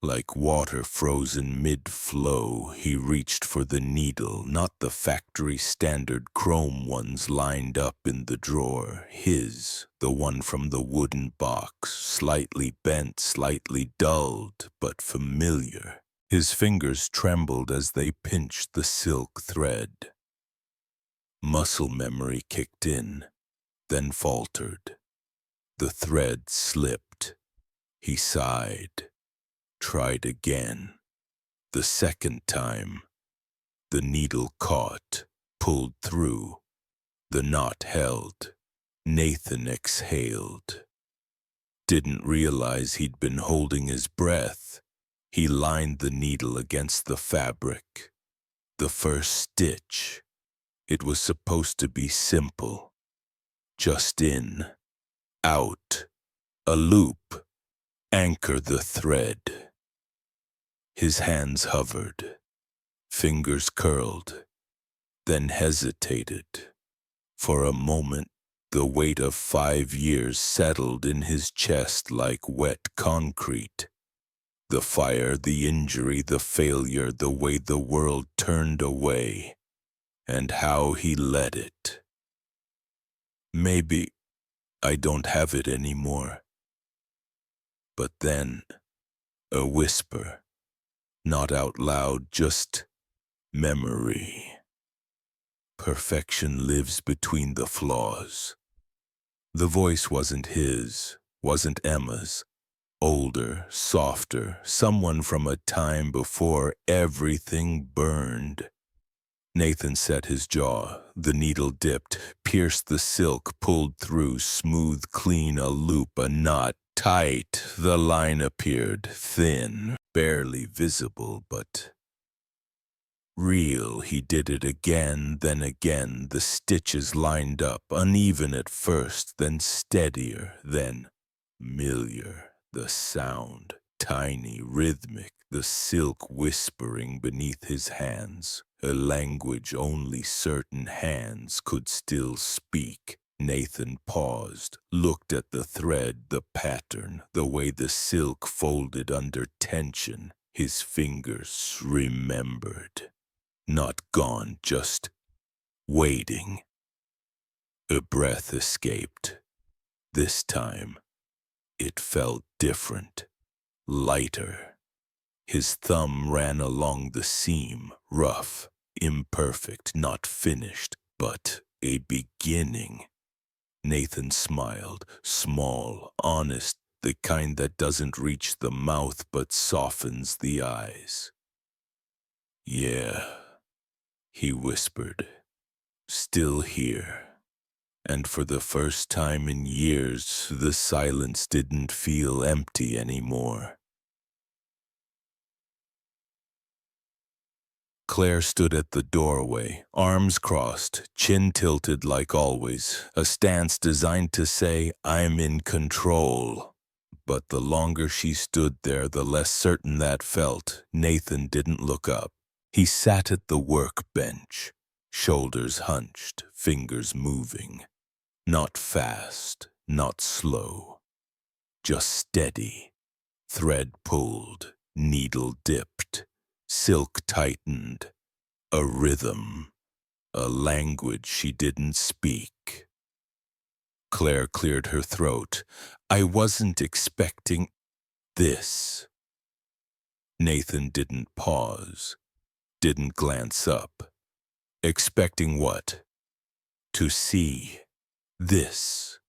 Like water frozen mid-flow, he reached for the needle, not the factory standard chrome ones lined up in the drawer. His, the one from the wooden box, slightly bent, slightly dulled, but familiar. His fingers trembled as they pinched the silk thread. Muscle memory kicked in, then faltered. The thread slipped. He sighed. Tried again. The second time, the needle caught, pulled through. The knot held. Nathan exhaled. Didn't realize he'd been holding his breath. He lined the needle against the fabric. The first stitch. It was supposed to be simple. Just in, out, a loop, anchor the thread. His hands hovered, fingers curled, then hesitated. For a moment, the weight of 5 years settled in his chest like wet concrete. The fire, the injury, the failure, the way the world turned away, and how he let it. Maybe I don't have it anymore. But then, a whisper, not out loud, just memory. Perfection lives between the flaws. The voice wasn't his, wasn't Emma's. Older, softer, someone from a time before everything burned. Nathan set his jaw. The needle dipped, pierced the silk, pulled through, smooth, clean, a loop, a knot, tight. The line appeared, thin, barely visible, but real. He did it again, then again. The stitches lined up, uneven at first, then steadier, then familiar. The sound, tiny, rhythmic, the silk whispering beneath his hands, a language only certain hands could still speak. Nathan paused, looked at the thread, the pattern, the way the silk folded under tension. His fingers remembered. Not gone, just waiting. A breath escaped. This time, it felt different, lighter. His thumb ran along the seam, rough, imperfect, not finished, but a beginning. Nathan smiled, small, honest, the kind that doesn't reach the mouth but softens the eyes. Yeah, he whispered, still here. And for the first time in years, the silence didn't feel empty anymore. Claire stood at the doorway, arms crossed, chin tilted like always, a stance designed to say, I'm in control. But the longer she stood there, the less certain that felt. Nathan didn't look up. He sat at the workbench, shoulders hunched, fingers moving. Not fast, not slow, just steady. Thread pulled, needle dipped, silk tightened. A rhythm, a language she didn't speak. Claire cleared her throat. I wasn't expecting this. Nathan didn't pause, didn't glance up. Expecting what? To see this.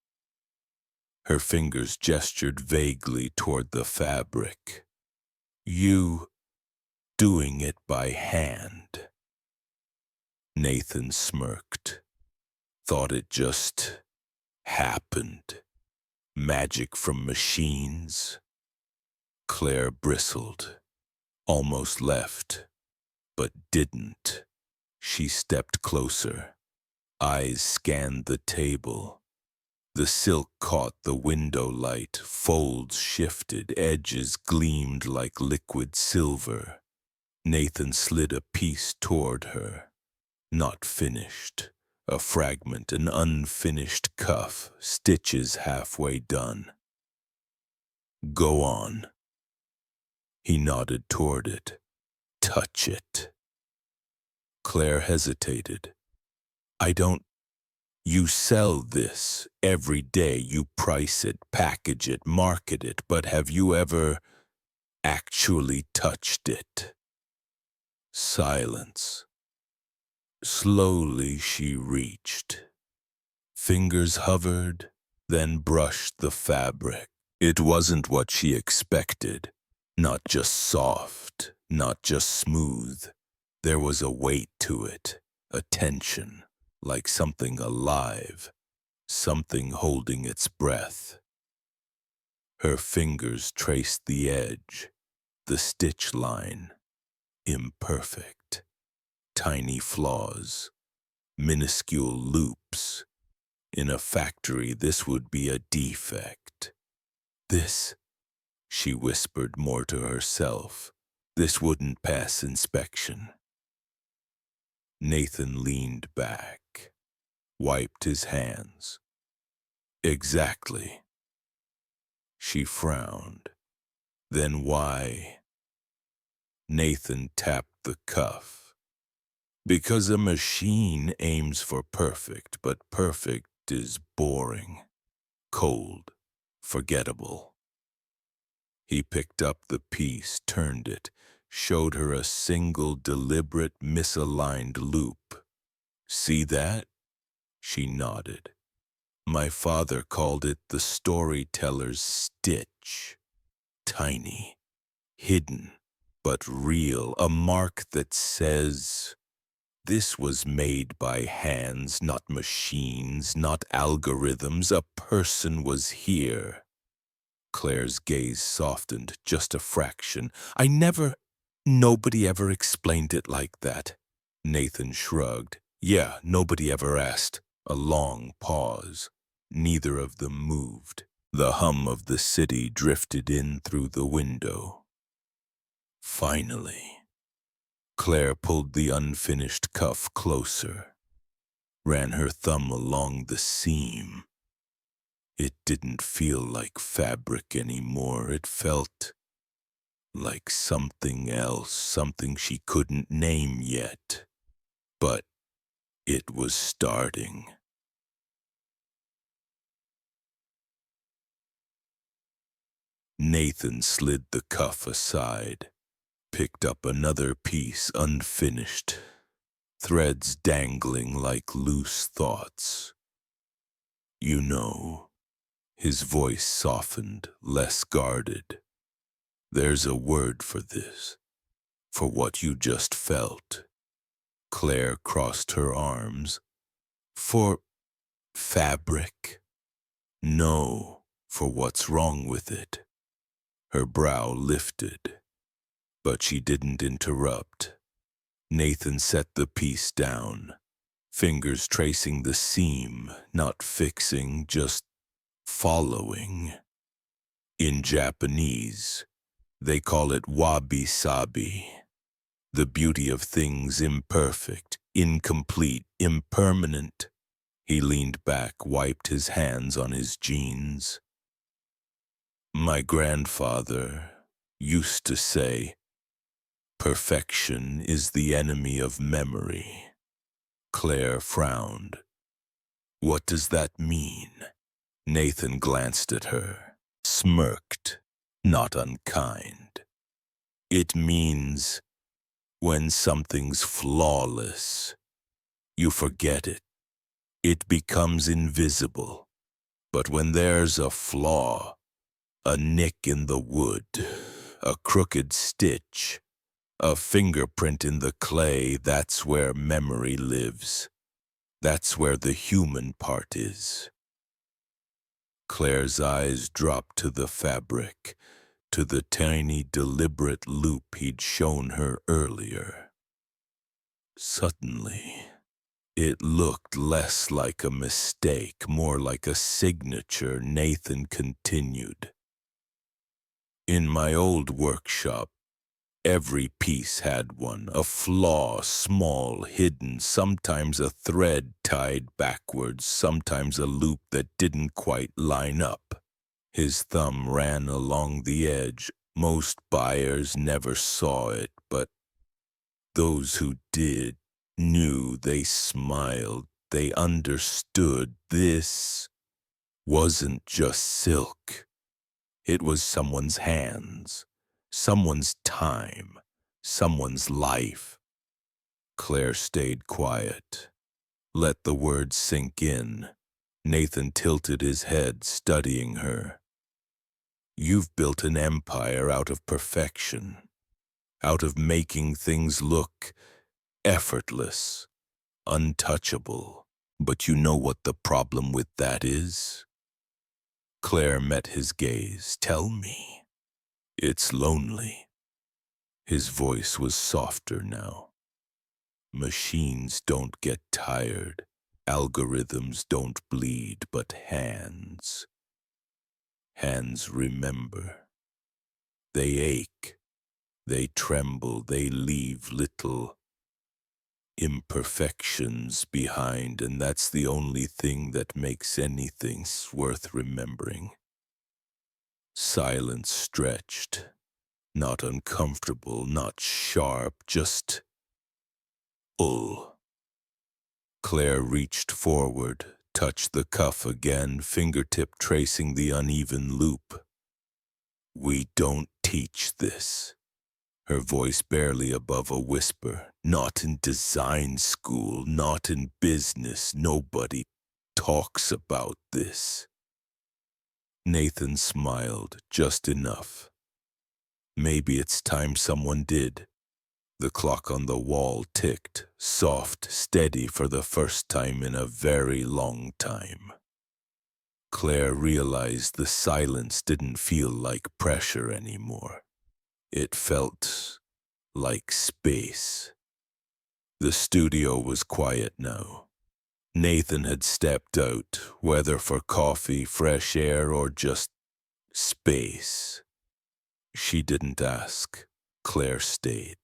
Her fingers gestured vaguely toward the fabric. You doing it by hand. Nathan smirked. Thought it just happened. Magic from machines. Claire bristled. Almost left, but didn't. She stepped closer. Eyes scanned the table. The silk caught the window light, folds shifted, edges gleamed like liquid silver. Nathan slid a piece toward her. Not finished. A fragment, an unfinished cuff, stitches halfway done. Go on. He nodded toward it. Touch it. Claire hesitated. I don't. You sell this every day. You price it, package it, market it, but have you ever actually touched it? Silence. Slowly she reached. Fingers hovered, then brushed the fabric. It wasn't what she expected. Not just soft, not just smooth. There was a weight to it, a tension, like something alive. something holding its breath. Her fingers traced the edge, the stitch line, imperfect. Tiny flaws, minuscule loops. In a factory, this would be a defect. This, she whispered more to herself, this wouldn't pass inspection. Nathan leaned back, wiped his hands. Exactly. She frowned. Then why? Nathan tapped the cuff. Because a machine aims for perfect, but perfect is boring, cold, forgettable. He picked up the piece, turned it, showed her a single deliberate misaligned loop. See that? She nodded. My father called it the storyteller's stitch. Tiny, hidden, but real, a mark that says, this was made by hands, not machines, not algorithms. A person was here. Claire's gaze softened just a fraction. Nobody ever explained it like that. Nathan shrugged. Yeah, nobody ever asked. A long pause. Neither of them moved. The hum of the city drifted in through the window. Finally, Claire pulled the unfinished cuff closer, ran her thumb along the seam. It didn't feel like fabric anymore. It felt like something else, something she couldn't name yet. But it was starting. Nathan slid the cuff aside, picked up another piece unfinished, threads dangling like loose thoughts. You know, his voice softened, less guarded. There's a word for this, for what you just felt. Claire crossed her arms. For fabric? No, for what's wrong with it. Her brow lifted, but she didn't interrupt. Nathan set the piece down, fingers tracing the seam, not fixing, just following. In Japanese, they call it wabi-sabi, the beauty of things imperfect, incomplete, impermanent. He leaned back, wiped his hands on his jeans. My grandfather used to say, perfection is the enemy of memory. Claire frowned. What does that mean? Nathan glanced at her, smirked, not unkind. It means when something's flawless, you forget it. It becomes invisible. But when there's a flaw, a nick in the wood, a crooked stitch, a fingerprint in the clay, that's where memory lives. That's where the human part is. Claire's eyes dropped to the fabric, to the tiny, deliberate loop he'd shown her earlier. Suddenly, it looked less like a mistake, more like a signature. Nathan continued. In my old workshop, every piece had one, a flaw, small, hidden, sometimes a thread tied backwards, sometimes a loop that didn't quite line up. His thumb ran along the edge. Most buyers never saw it, but those who did knew. They smiled. They understood. This wasn't just silk. It was someone's hands, someone's time, someone's life. Claire stayed quiet. Let the words sink in. Nathan tilted his head, studying her. You've built an empire out of perfection, out of making things look effortless, untouchable. But you know what the problem with that is? Claire met his gaze. Tell me. It's lonely. His voice was softer now. Machines don't get tired. Algorithms don't bleed, but hands. Hands remember. They ache. They tremble. They leave little imperfections behind, and that's the only thing that makes anything worth remembering. Silence stretched. Not uncomfortable, not sharp, just full. Claire reached forward, touched the cuff again, fingertip tracing the uneven loop. We don't teach this. Her voice barely above a whisper. Not in design school, not in business. Nobody talks about this. Nathan smiled, just enough. Maybe it's time someone did. The clock on the wall ticked, soft, steady for the first time in a very long time. Claire realized the silence didn't feel like pressure anymore. It felt like space. The studio was quiet now. Nathan had stepped out, whether for coffee, fresh air, or just space. She didn't ask. Claire stayed.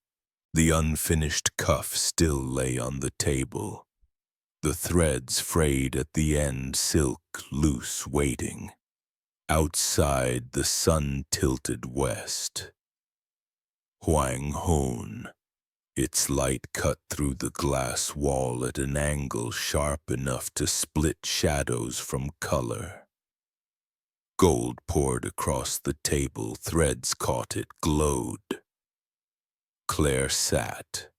The unfinished cuff still lay on the table. The threads frayed at the end, silk loose, waiting. Outside, the sun tilted west. Huang Hon. Its light cut through the glass wall at an angle sharp enough to split shadows from color. Gold poured across the table, threads caught it, glowed. Claire sat.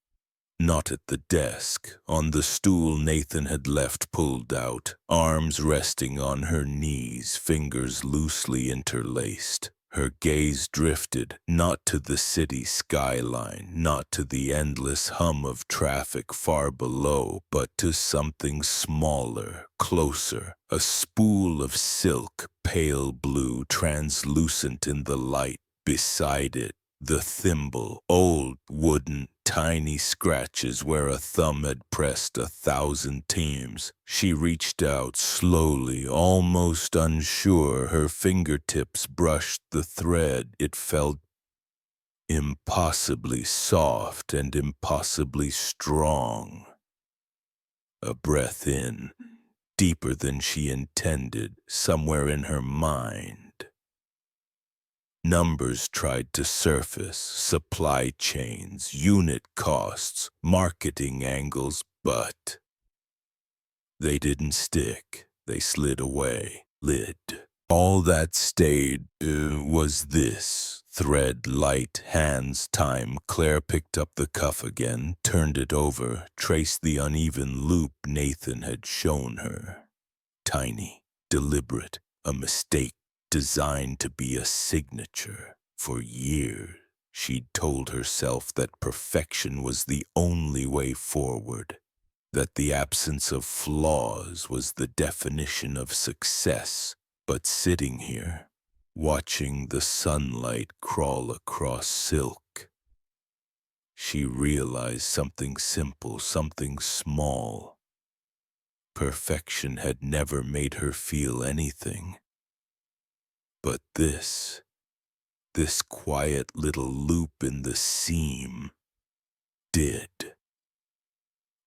Not at the desk, on the stool Nathan had left pulled out, arms resting on her knees, fingers loosely interlaced. Her gaze drifted, not to the city skyline, not to the endless hum of traffic far below, but to something smaller, closer, a spool of silk, pale blue, translucent in the light. Beside it, the thimble, old, wooden, tiny scratches where a thumb had pressed 1,000 times. She reached out slowly, almost unsure. Her fingertips brushed the thread. It felt impossibly soft and impossibly strong. A breath in, deeper than she intended, somewhere in her mind. Numbers tried to surface, supply chains, unit costs, marketing angles, but they didn't stick. They slid away. Lid. All that stayed was this. Thread, light, hands, time. Claire picked up the cuff again, turned it over, traced the uneven loop Nathan had shown her. Tiny, deliberate, a mistake. Designed to be a signature. For years, she'd told herself that perfection was the only way forward, that the absence of flaws was the definition of success. But sitting here, watching the sunlight crawl across silk, she realized something simple, something small. Perfection had never made her feel anything. But this quiet little loop in the seam did.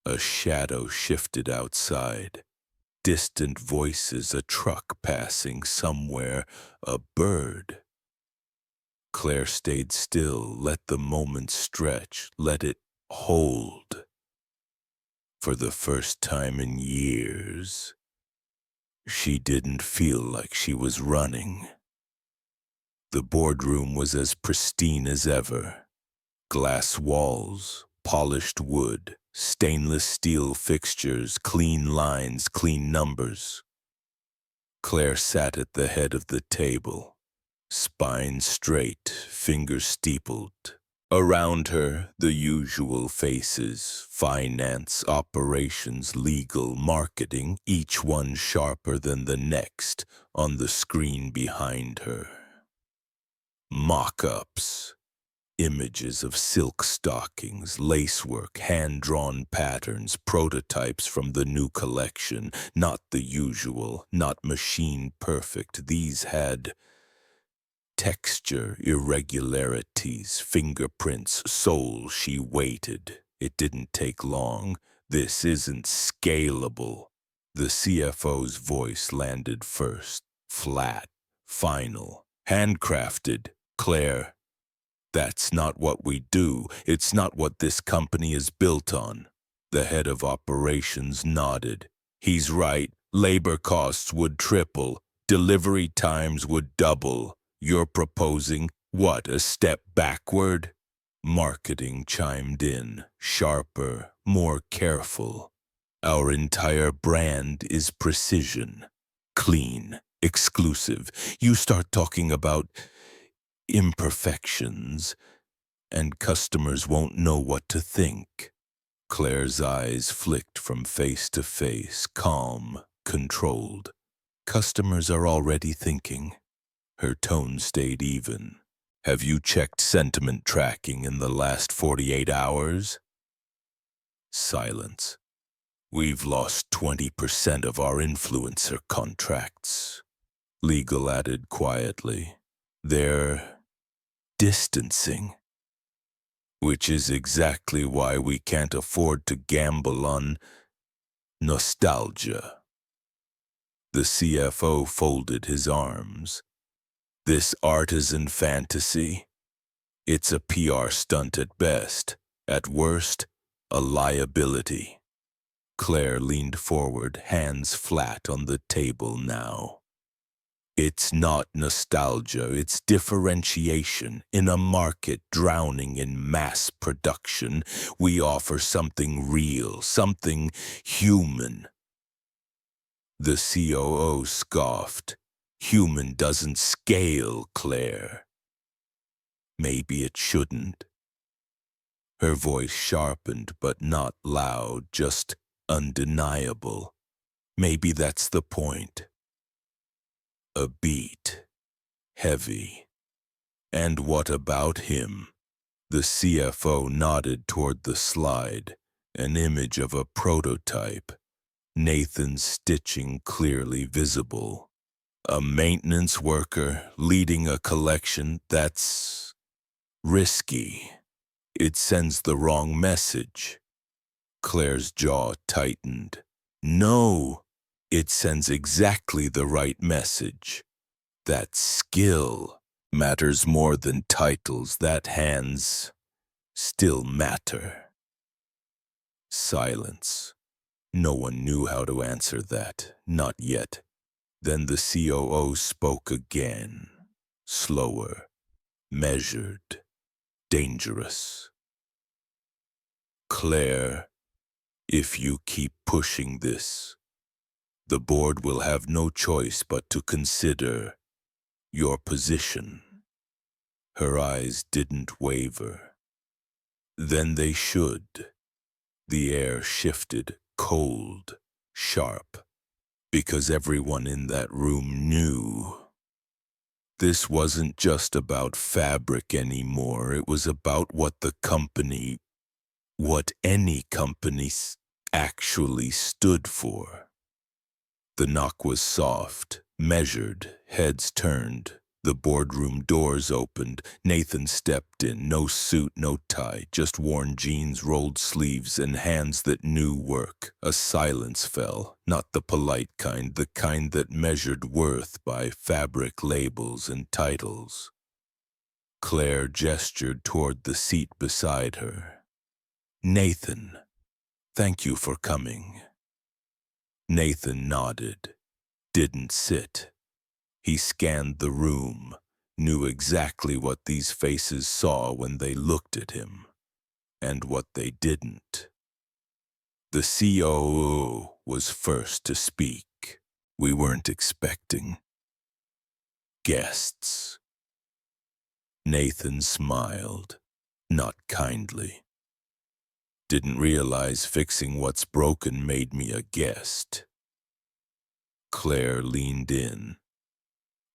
A shadow shifted outside. Distant voices, a truck passing somewhere, a bird. Claire stayed still, let the moment stretch, let it hold. For the first time in years, she didn't feel like she was running. The boardroom was as pristine as ever. Glass walls, polished wood, stainless steel fixtures, clean lines, clean numbers. Claire sat at the head of the table, spine straight, fingers steepled. Around her, the usual faces: finance, operations, legal, marketing, each one sharper than the next on the screen behind her. Mock-ups. Images of silk stockings, lacework, hand-drawn patterns, prototypes from the new collection. Not the usual, not machine perfect. These had texture, irregularities, fingerprints, soul. She waited. It didn't take long. This isn't scalable. The CFO's voice landed first, flat, final, handcrafted. Claire, that's not what we do. It's not what this company is built on. The head of operations nodded. He's right. Labor costs would triple. Delivery times would double. You're proposing, what, a step backward? Marketing chimed in, sharper, more careful. Our entire brand is precision. Clean, exclusive. You start talking about imperfections, and customers won't know what to think. Claire's eyes flicked from face to face, calm, controlled. Customers are already thinking. Her tone stayed even. Have you checked sentiment tracking in the last 48 hours? Silence. We've lost 20% of our influencer contracts. Legal added quietly. They're distancing. Which is exactly why we can't afford to gamble on nostalgia. The CFO folded his arms. This artisan fantasy, it's a PR stunt at best. At worst, a liability. Claire leaned forward, hands flat on the table now. It's not nostalgia, it's differentiation. In a market drowning in mass production, we offer something real, something human. The COO scoffed. Human doesn't scale, Claire. Maybe it shouldn't. Her voice sharpened, but not loud, just undeniable. Maybe that's the point. A beat. Heavy. And what about him? The CFO nodded toward the slide, an image of a prototype. Nathan's stitching clearly visible. A maintenance worker leading a collection, that's risky. It sends the wrong message. Claire's jaw tightened. No, it sends exactly the right message. That skill matters more than titles. That hands still matter. Silence. No one knew how to answer that, not yet. Then the COO spoke again, slower, measured, dangerous. Claire, if you keep pushing this, the board will have no choice but to consider your position. Her eyes didn't waver. Then they should. The air shifted, cold, sharp, because everyone in that room knew. This wasn't just about fabric anymore. It was about what the company, what any company actually stood for. The knock was soft, measured, heads turned. The boardroom doors opened. Nathan stepped in, no suit, no tie, just worn jeans, rolled sleeves, and hands that knew work. A silence fell, not the polite kind, the kind that measured worth by fabric labels and titles. Claire gestured toward the seat beside her. Nathan, thank you for coming. Nathan nodded, didn't sit. He scanned the room, knew exactly what these faces saw when they looked at him, and what they didn't. The COO was first to speak. We weren't expecting guests. Nathan smiled. not kindly. Didn't realize fixing what's broken made me a guest. Claire leaned in.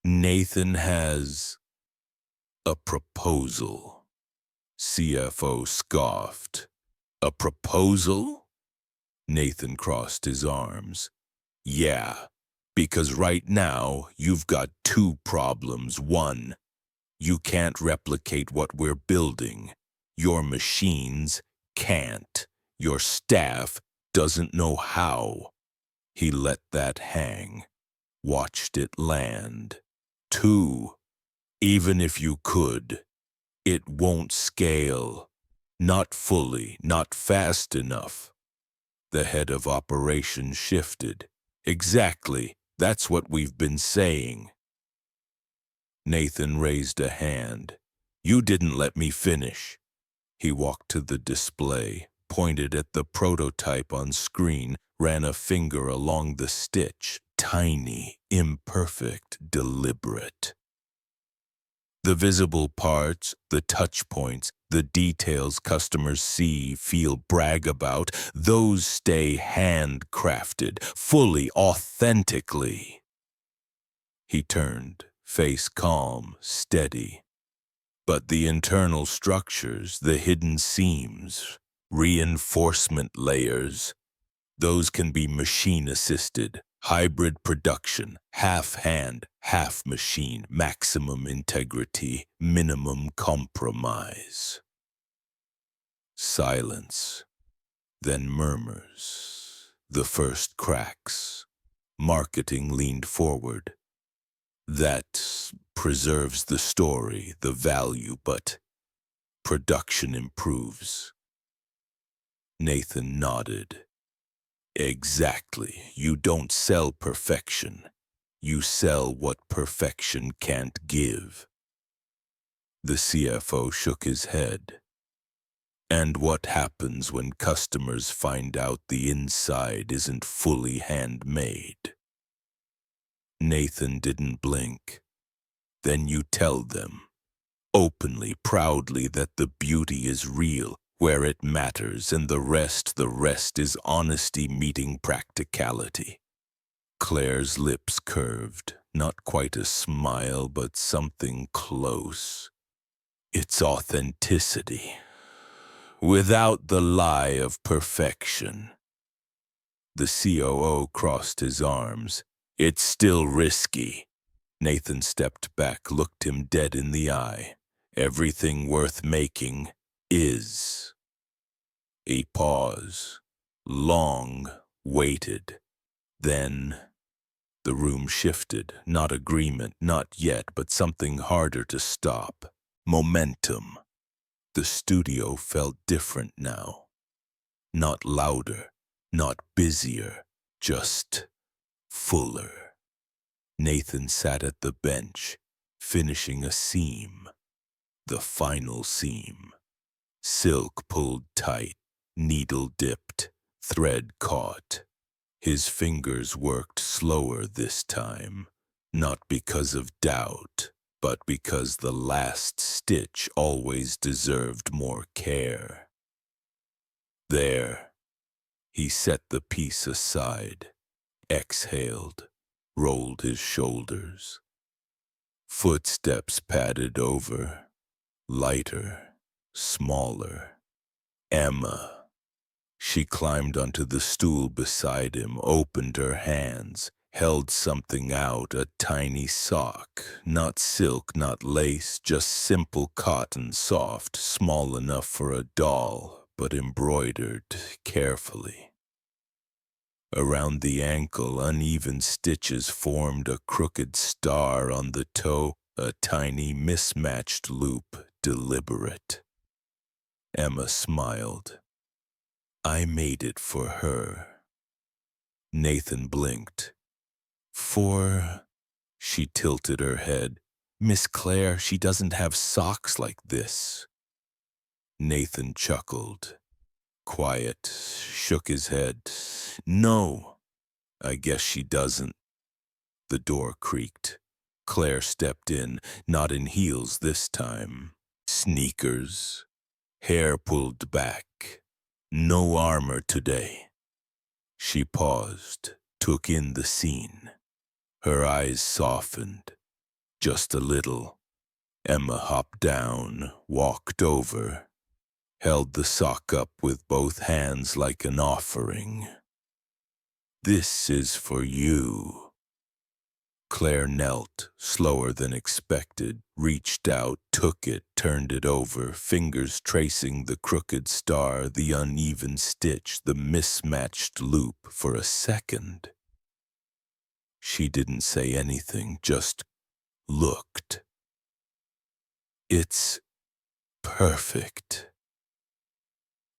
Nathan has a proposal. CFO scoffed. A proposal? Nathan crossed his arms. Yeah, because right now you've got two problems. One, you can't replicate what we're building. Your machines can't. Your staff doesn't know how. He let that hang, watched it land. Two, even if you could, it won't scale. Not fully, not fast enough. The head of operations shifted. Exactly, that's what we've been saying. Nathan raised a hand. You didn't let me finish. He walked to the display, pointed at the prototype on screen, ran a finger along the stitch. Tiny, imperfect, deliberate. The visible parts, the touch points, the details customers see, feel, brag about, those stay handcrafted, fully, authentically. He turned, face calm, steady. But the internal structures, the hidden seams, reinforcement layers, those can be machine-assisted, hybrid production, half-hand, half-machine, maximum integrity, minimum compromise. Silence, then murmurs, the first cracks. Marketing leaned forward. That preserves the story, the value, but production improves. Nathan nodded. Exactly. You don't sell perfection. You sell what perfection can't give. The CFO shook his head. And what happens when customers find out the inside isn't fully handmade? Nathan didn't blink. Then you tell them, openly, proudly, that the beauty is real, where it matters, and the rest is honesty meeting practicality. Claire's lips curved, not quite a smile, but something close. It's authenticity, without the lie of perfection. The COO crossed his arms. It's still risky. Nathan stepped back, looked him dead in the eye. Everything worth making is. A pause. Long, waited. Then the room shifted. Not agreement, not yet, but something harder to stop. Momentum. The studio felt different now. Not louder, not busier, just fuller. Nathan sat at the bench, finishing a seam. The final seam. Silk pulled tight, needle dipped, thread caught. His fingers worked slower this time, not because of doubt, but because the last stitch always deserved more care. There, he set the piece aside, exhaled, rolled his shoulders. Footsteps padded over, lighter, smaller. Emma. She climbed onto the stool beside him, opened her hands, held something out, a tiny sock. Not silk, not lace, just simple cotton, soft, small enough for a doll, but embroidered carefully. Around the ankle, uneven stitches formed a crooked star on the toe, a tiny mismatched loop, deliberate. Emma smiled. I made it for her. Nathan blinked. For... She tilted her head. Miss Claire, she doesn't have socks like this. Nathan chuckled. Quiet, shook his head. No, I guess she doesn't. The door creaked. Claire stepped in, not in heels this time. Sneakers. hair pulled back. No armor today. She paused, took in the scene. Her eyes softened, just a little. Emma hopped down, walked over, held the sock up with both hands like an offering. This is for you. Claire knelt, slower than expected, reached out, took it, turned it over, fingers tracing the crooked star, the uneven stitch, the mismatched loop. For a second, she didn't say anything, just looked. It's perfect.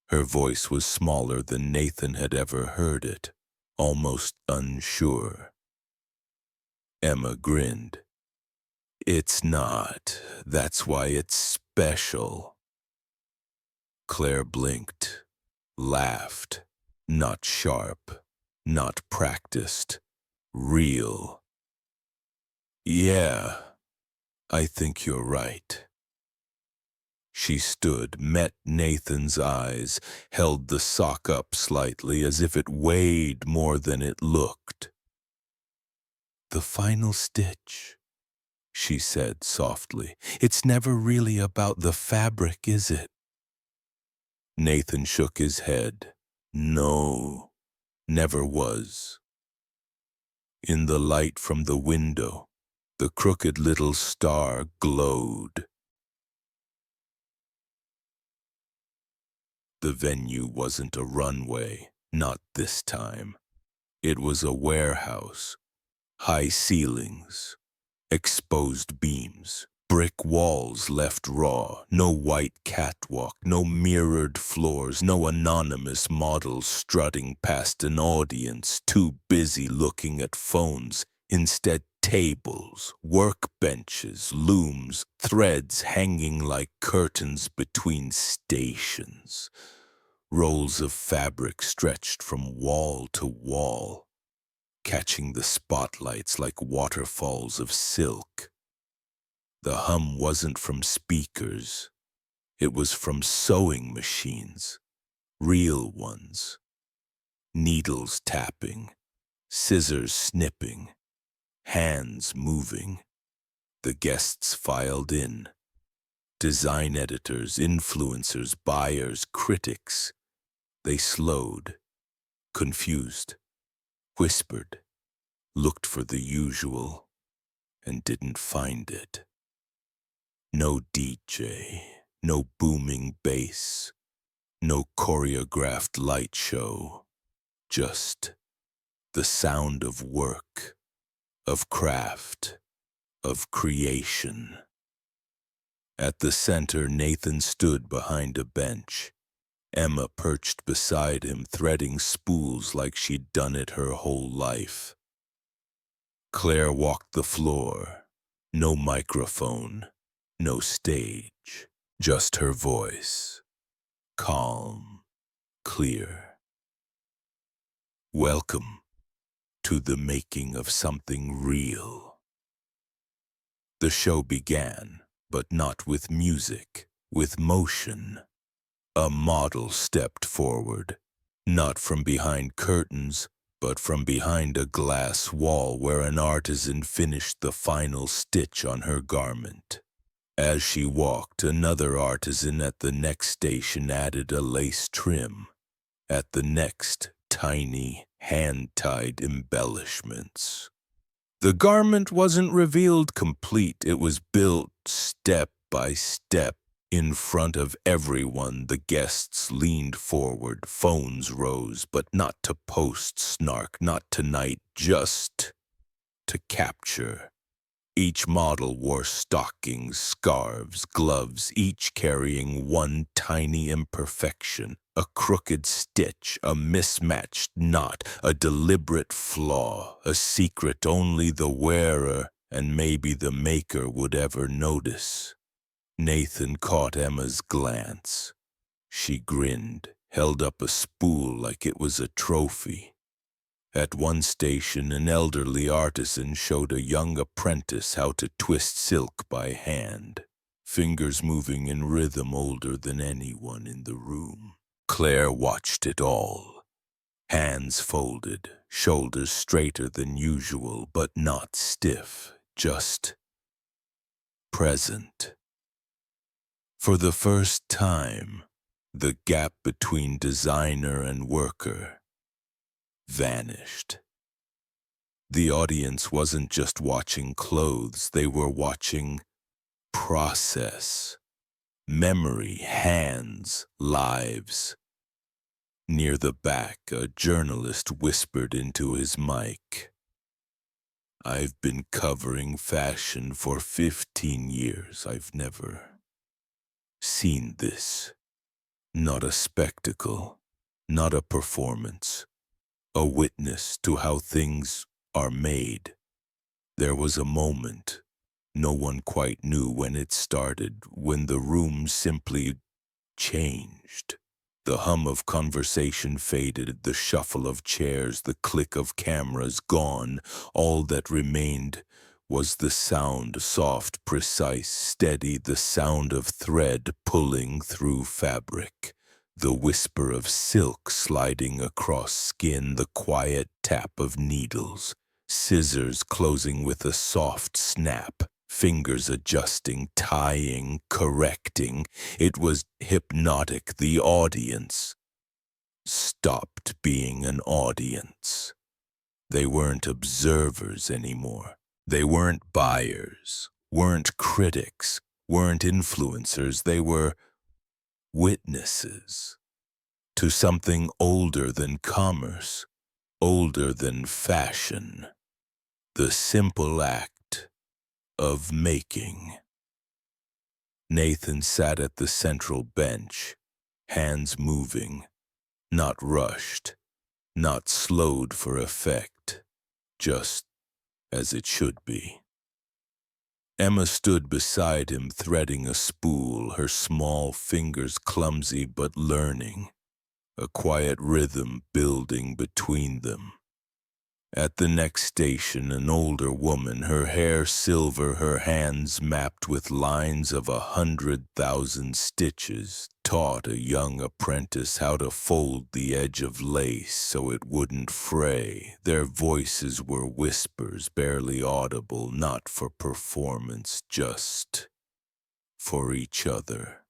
Her voice was smaller than Nathan had ever heard it, almost unsure. Emma grinned. It's not. That's why it's special. Claire blinked, laughed. Not sharp, not practiced, real. Yeah, I think you're right. She stood, met Nathan's eyes, held the sock up slightly as if it weighed more than it looked. The final stitch, she said softly. It's never really about the fabric, is it? Nathan shook his head. No, never was. In the light from the window, the crooked little star glowed. The venue wasn't a runway, not this time. It was a warehouse. High ceilings, exposed beams, brick walls left raw, no white catwalk, no mirrored floors, no anonymous models strutting past an audience too busy looking at phones. Instead, tables, workbenches, looms, threads hanging like curtains between stations. Rolls of fabric stretched from wall to wall, catching the spotlights like waterfalls of silk. The hum wasn't from speakers. It was from sewing machines, real ones. Needles tapping, scissors snipping, hands moving. The guests filed in. Design editors, influencers, buyers, critics. They slowed, confused, whispered, looked for the usual, and didn't find it. No DJ, no booming bass, no choreographed light show, just the sound of work, of craft, of creation. At the center, Nathan stood behind a bench. Emma perched beside him, threading spools like she'd done it her whole life. Claire walked the floor. No microphone, no stage, just her voice. Calm, clear. Welcome to the making of something real. The show began, but not with music, with motion. A model stepped forward, not from behind curtains, but from behind a glass wall where an artisan finished the final stitch on her garment. As she walked, another artisan at the next station added a lace trim. At the next, tiny, hand-tied embellishments. The garment wasn't revealed complete. It was built step by step. In front of everyone, the guests leaned forward, phones rose, but not to post snark, not tonight, just to capture. Each model wore stockings, scarves, gloves, each carrying one tiny imperfection, a crooked stitch, a mismatched knot, a deliberate flaw, a secret only the wearer and maybe the maker would ever notice. Nathan caught Emma's glance. She grinned, held up a spool like it was a trophy. At one station, an elderly artisan showed a young apprentice how to twist silk by hand. fingers moving in rhythm older than anyone in the room. Claire watched it all. Hands folded, shoulders straighter than usual, but not stiff, just present. For the first time, the gap between designer and worker vanished. The audience wasn't just watching clothes, they were watching process, memory, hands, lives. Near the back, a journalist whispered into his mic, "I've been covering fashion for 15 years. I've never seen this. Not a spectacle, not a performance, a witness to how things are made." There was a moment, no one quite knew when it started, when the room simply changed. The hum of conversation faded, the shuffle of chairs, the click of cameras gone. All that remained was the sound, soft, precise, steady, the sound of thread pulling through fabric, the whisper of silk sliding across skin, the quiet tap of needles, scissors closing with a soft snap, fingers adjusting, tying, correcting. It was hypnotic. The audience stopped being an audience. They weren't observers anymore. They weren't buyers, weren't critics, weren't influencers. They were witnesses to something older than commerce, older than fashion. The simple act of making. Nathan sat at the central bench, hands moving, not rushed, not slowed for effect, just as it should be. Emma stood beside him, threading a spool, her small fingers clumsy but learning, a quiet rhythm building between them. At the next station, an older woman, her hair silver, her hands mapped with lines of 100,000 stitches, taught a young apprentice how to fold the edge of lace so it wouldn't fray. Their voices were whispers, barely audible, not for performance, just for each other.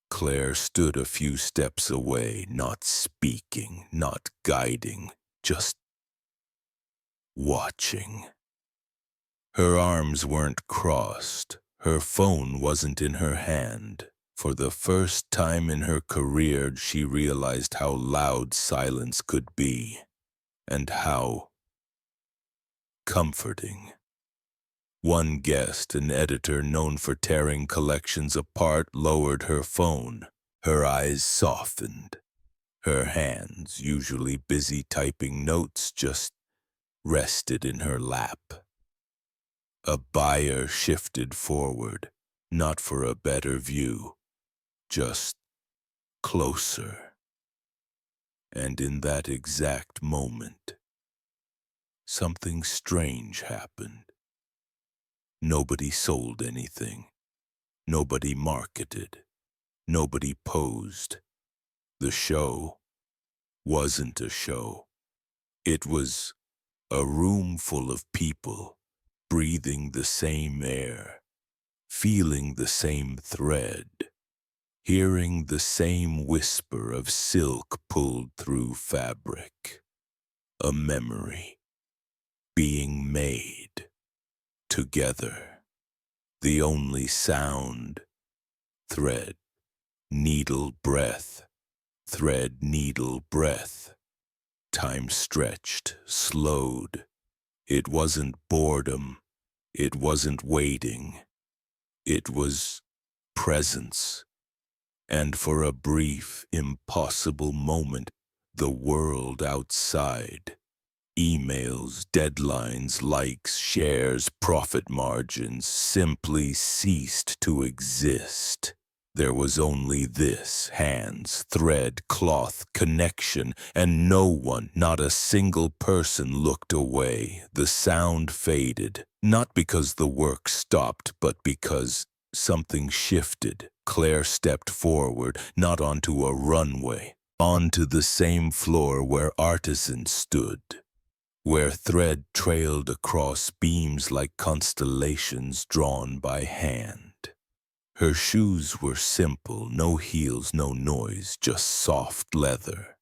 Claire stood a few steps away, not speaking, not guiding, just watching. Her arms weren't crossed. Her phone wasn't in her hand. For the first time in her career, she realized how loud silence could be, and how comforting. One guest, an editor known for tearing collections apart, lowered her phone. Her eyes softened. Her hands, usually busy typing notes, just rested in her lap. A buyer shifted forward, not for a better view, just closer. And in that exact moment, something strange happened. Nobody sold anything. Nobody marketed. Nobody posed. The show wasn't a show. It was a room full of people, breathing the same air, feeling the same thread, hearing the same whisper of silk pulled through fabric. A memory being made together. The only sound, thread, needle, breath, thread, needle, breath. Time stretched, slowed. It wasn't boredom. It wasn't waiting. It was presence. And for a brief, impossible moment, the world outside, emails, deadlines, likes, shares, profit margins, simply ceased to exist. There was only this, hands, thread, cloth, connection, and no one, not a single person looked away. The sound faded, not because the work stopped, but because Something shifted. Claire stepped forward, not onto a runway, onto the same floor where artisans stood, where thread trailed across beams like constellations drawn by hand. Her shoes were simple, no heels, no noise, just soft leather.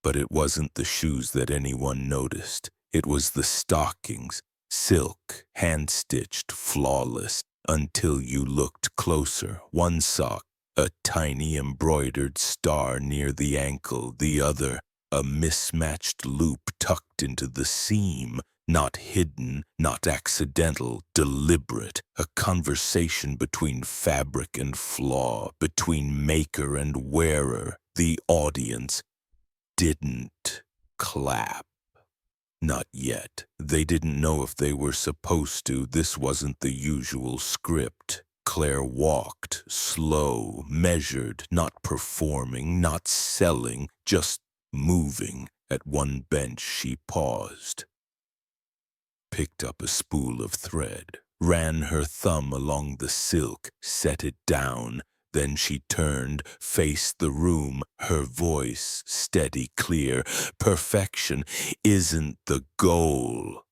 But it wasn't the shoes that anyone noticed. It was the stockings, silk, hand-stitched, flawless, until you looked closer. One sock, a tiny embroidered star near the ankle, the other, a mismatched loop tucked into the seam, not hidden, not accidental, deliberate, a conversation between fabric and flaw, between maker and wearer. The audience didn't clap. Not yet. They didn't know if they were supposed to. This wasn't the usual script. Claire walked, slow, measured, not performing, not selling, just moving. At one bench she paused, picked up a spool of thread, ran her thumb along the silk, set it down. Then she turned, faced the room, her voice steady, clear. Perfection isn't the goal.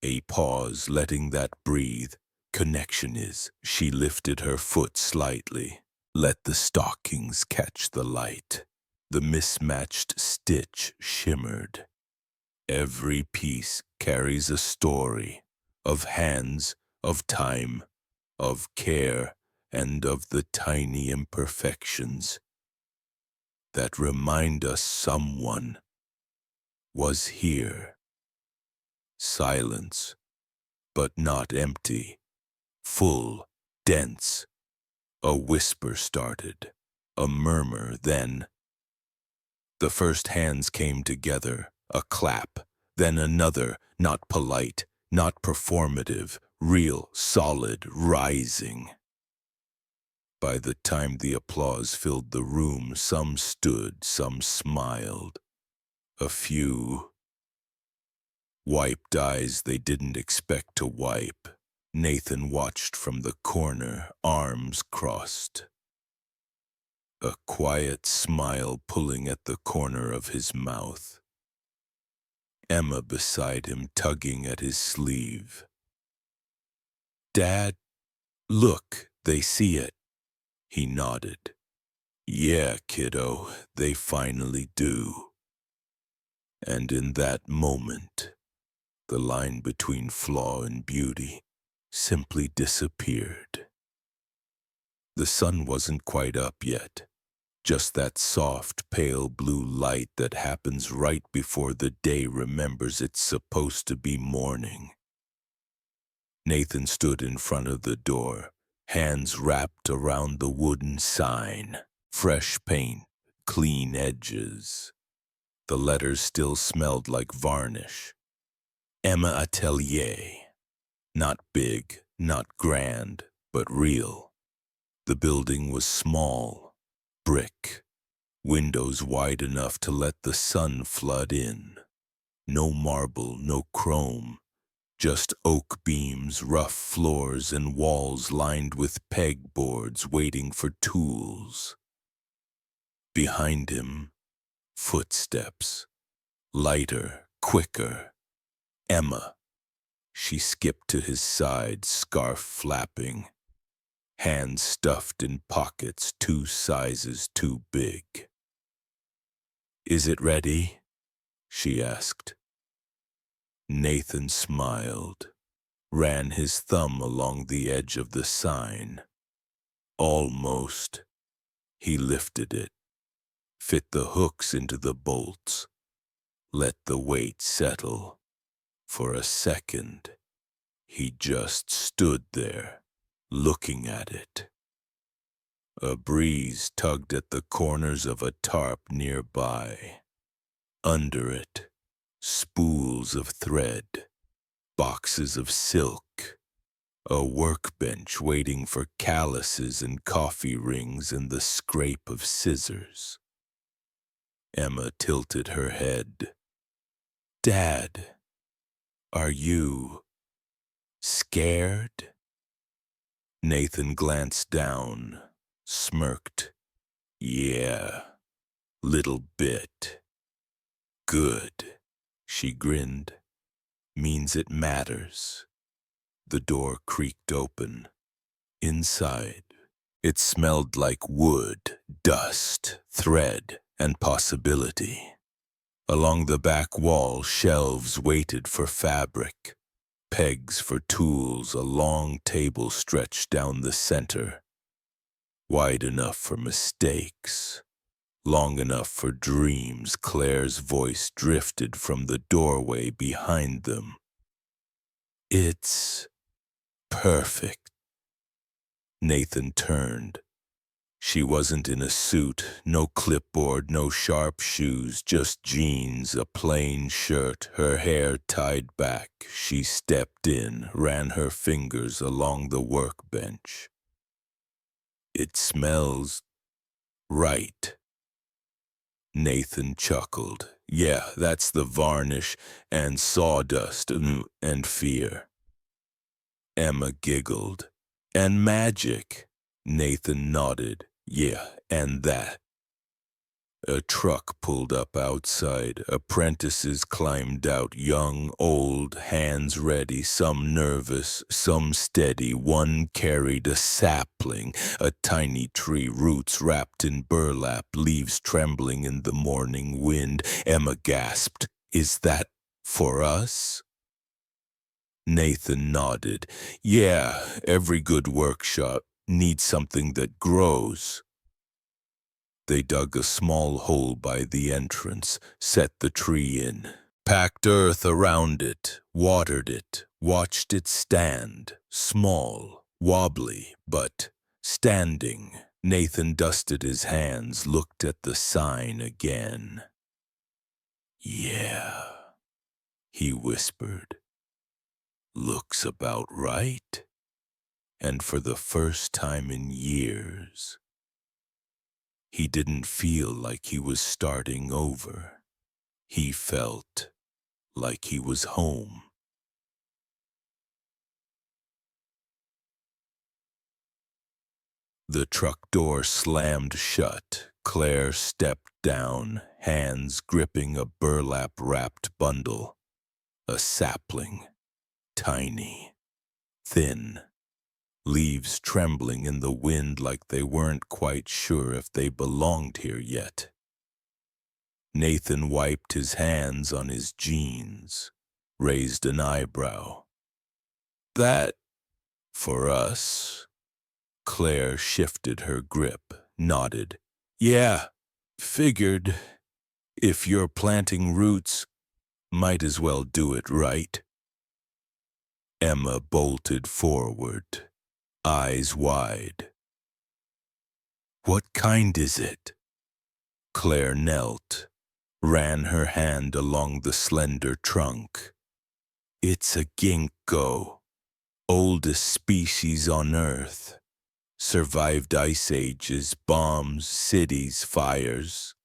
A pause, letting that breathe. Connection is. She lifted her foot slightly. Let the stockings catch the light. The mismatched stitch shimmered. Every piece carries a story of hands, of time, of care, and of the tiny imperfections that remind us someone was here. Silence, but not empty, full, dense. A whisper started, a murmur, then the first hands came together, a clap, then another, not polite, not performative, real, solid, rising. By the time the applause filled the room, some stood, some smiled. A few wiped eyes they didn't expect to wipe. Nathan watched from the corner, arms crossed. A quiet smile pulling at the corner of his mouth. Emma beside him tugging at his sleeve. "Dad, look, they see it." He nodded. "Yeah, kiddo, they finally do." And in that moment, the line between flaw and beauty simply disappeared. The sun wasn't quite up yet. Just that soft, pale blue light that happens right before the day remembers it's supposed to be morning. Nathan stood in front of the door, hands wrapped around the wooden sign. Fresh paint, clean edges. The letters still smelled like varnish. Emma Atelier. Not big, not grand, but real. The building was small, brick, windows wide enough to let the sun flood in. No marble, no chrome, just oak beams, rough floors, and walls lined with pegboards waiting for tools. Behind him, footsteps, lighter, quicker. Emma. She skipped to his side, scarf flapping, hands stuffed in pockets 2 sizes too big. "Is it ready?" she asked. Nathan smiled, ran his thumb along the edge of the sign. Almost. He lifted it, fit the hooks into the bolts, let the weight settle. For a second, he just stood there, looking at it. A breeze tugged at the corners of a tarp nearby. Under it, spools of thread, boxes of silk, a workbench waiting for calluses and coffee rings and the scrape of scissors. Emma tilted her head. "Dad, are you scared?" Nathan glanced down, smirked. Yeah, little bit. Good. She grinned. Means it matters. The door creaked open. Inside, it smelled like wood, dust, thread, and possibility. Along the back wall, shelves waited for fabric, pegs for tools, a long table stretched down the center. Wide enough for mistakes, long enough for dreams. Claire's voice drifted from the doorway behind them. It's perfect. Nathan turned. She wasn't in a suit, no clipboard, no sharp shoes, just jeans, a plain shirt, her hair tied back. She stepped in, ran her fingers along the workbench. It smells right. Nathan chuckled. Yeah, that's the varnish and sawdust and fear. Emma giggled. And magic. Nathan nodded. Yeah, and that. A truck pulled up outside. Apprentices climbed out, young, old, hands ready, some nervous, some steady. One carried a sapling, a tiny tree, roots wrapped in burlap, leaves trembling in the morning wind. Emma gasped, "Is that for us?" Nathan nodded. Yeah, every good workshop needs something that grows. They dug a small hole by the entrance, set the tree in, packed earth around it, watered it, watched it stand, small, wobbly, but standing. Nathan dusted his hands, looked at the sign again. Yeah, he whispered. Looks about right. And for the first time in years, he didn't feel like he was starting over. He felt like he was home. The truck door slammed shut. Claire stepped down, hands gripping a burlap-wrapped bundle. A sapling, tiny, thin, leaves trembling in the wind like they weren't quite sure if they belonged here yet. Nathan wiped his hands on his jeans, raised an eyebrow. That, for us. Claire shifted her grip, nodded. Yeah, figured if you're planting roots, might as well do it right. Emma bolted forward, eyes wide. What kind is it? Claire knelt, ran her hand along the slender trunk. It's a ginkgo, oldest species on Earth. Survived ice ages, bombs, cities, fires.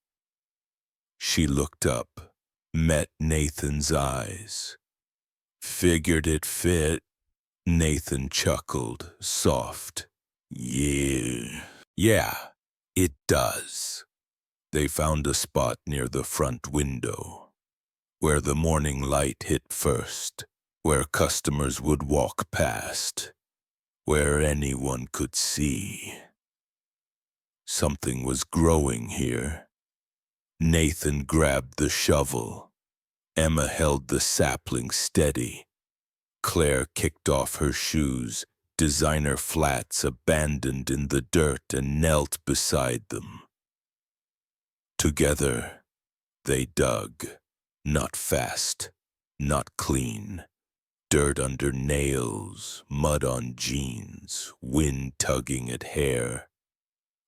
She looked up, met Nathan's eyes. Figured it fit. Nathan chuckled, soft. Yeah, it does. They found a spot near the front window, where the morning light hit first, where customers would walk past, where anyone could see. Something was growing here. Nathan grabbed the shovel. Emma held the sapling steady. Claire kicked off her shoes, designer flats abandoned in the dirt, and knelt beside them. Together, they dug, not fast, not clean. Dirt under nails, mud on jeans, wind tugging at hair.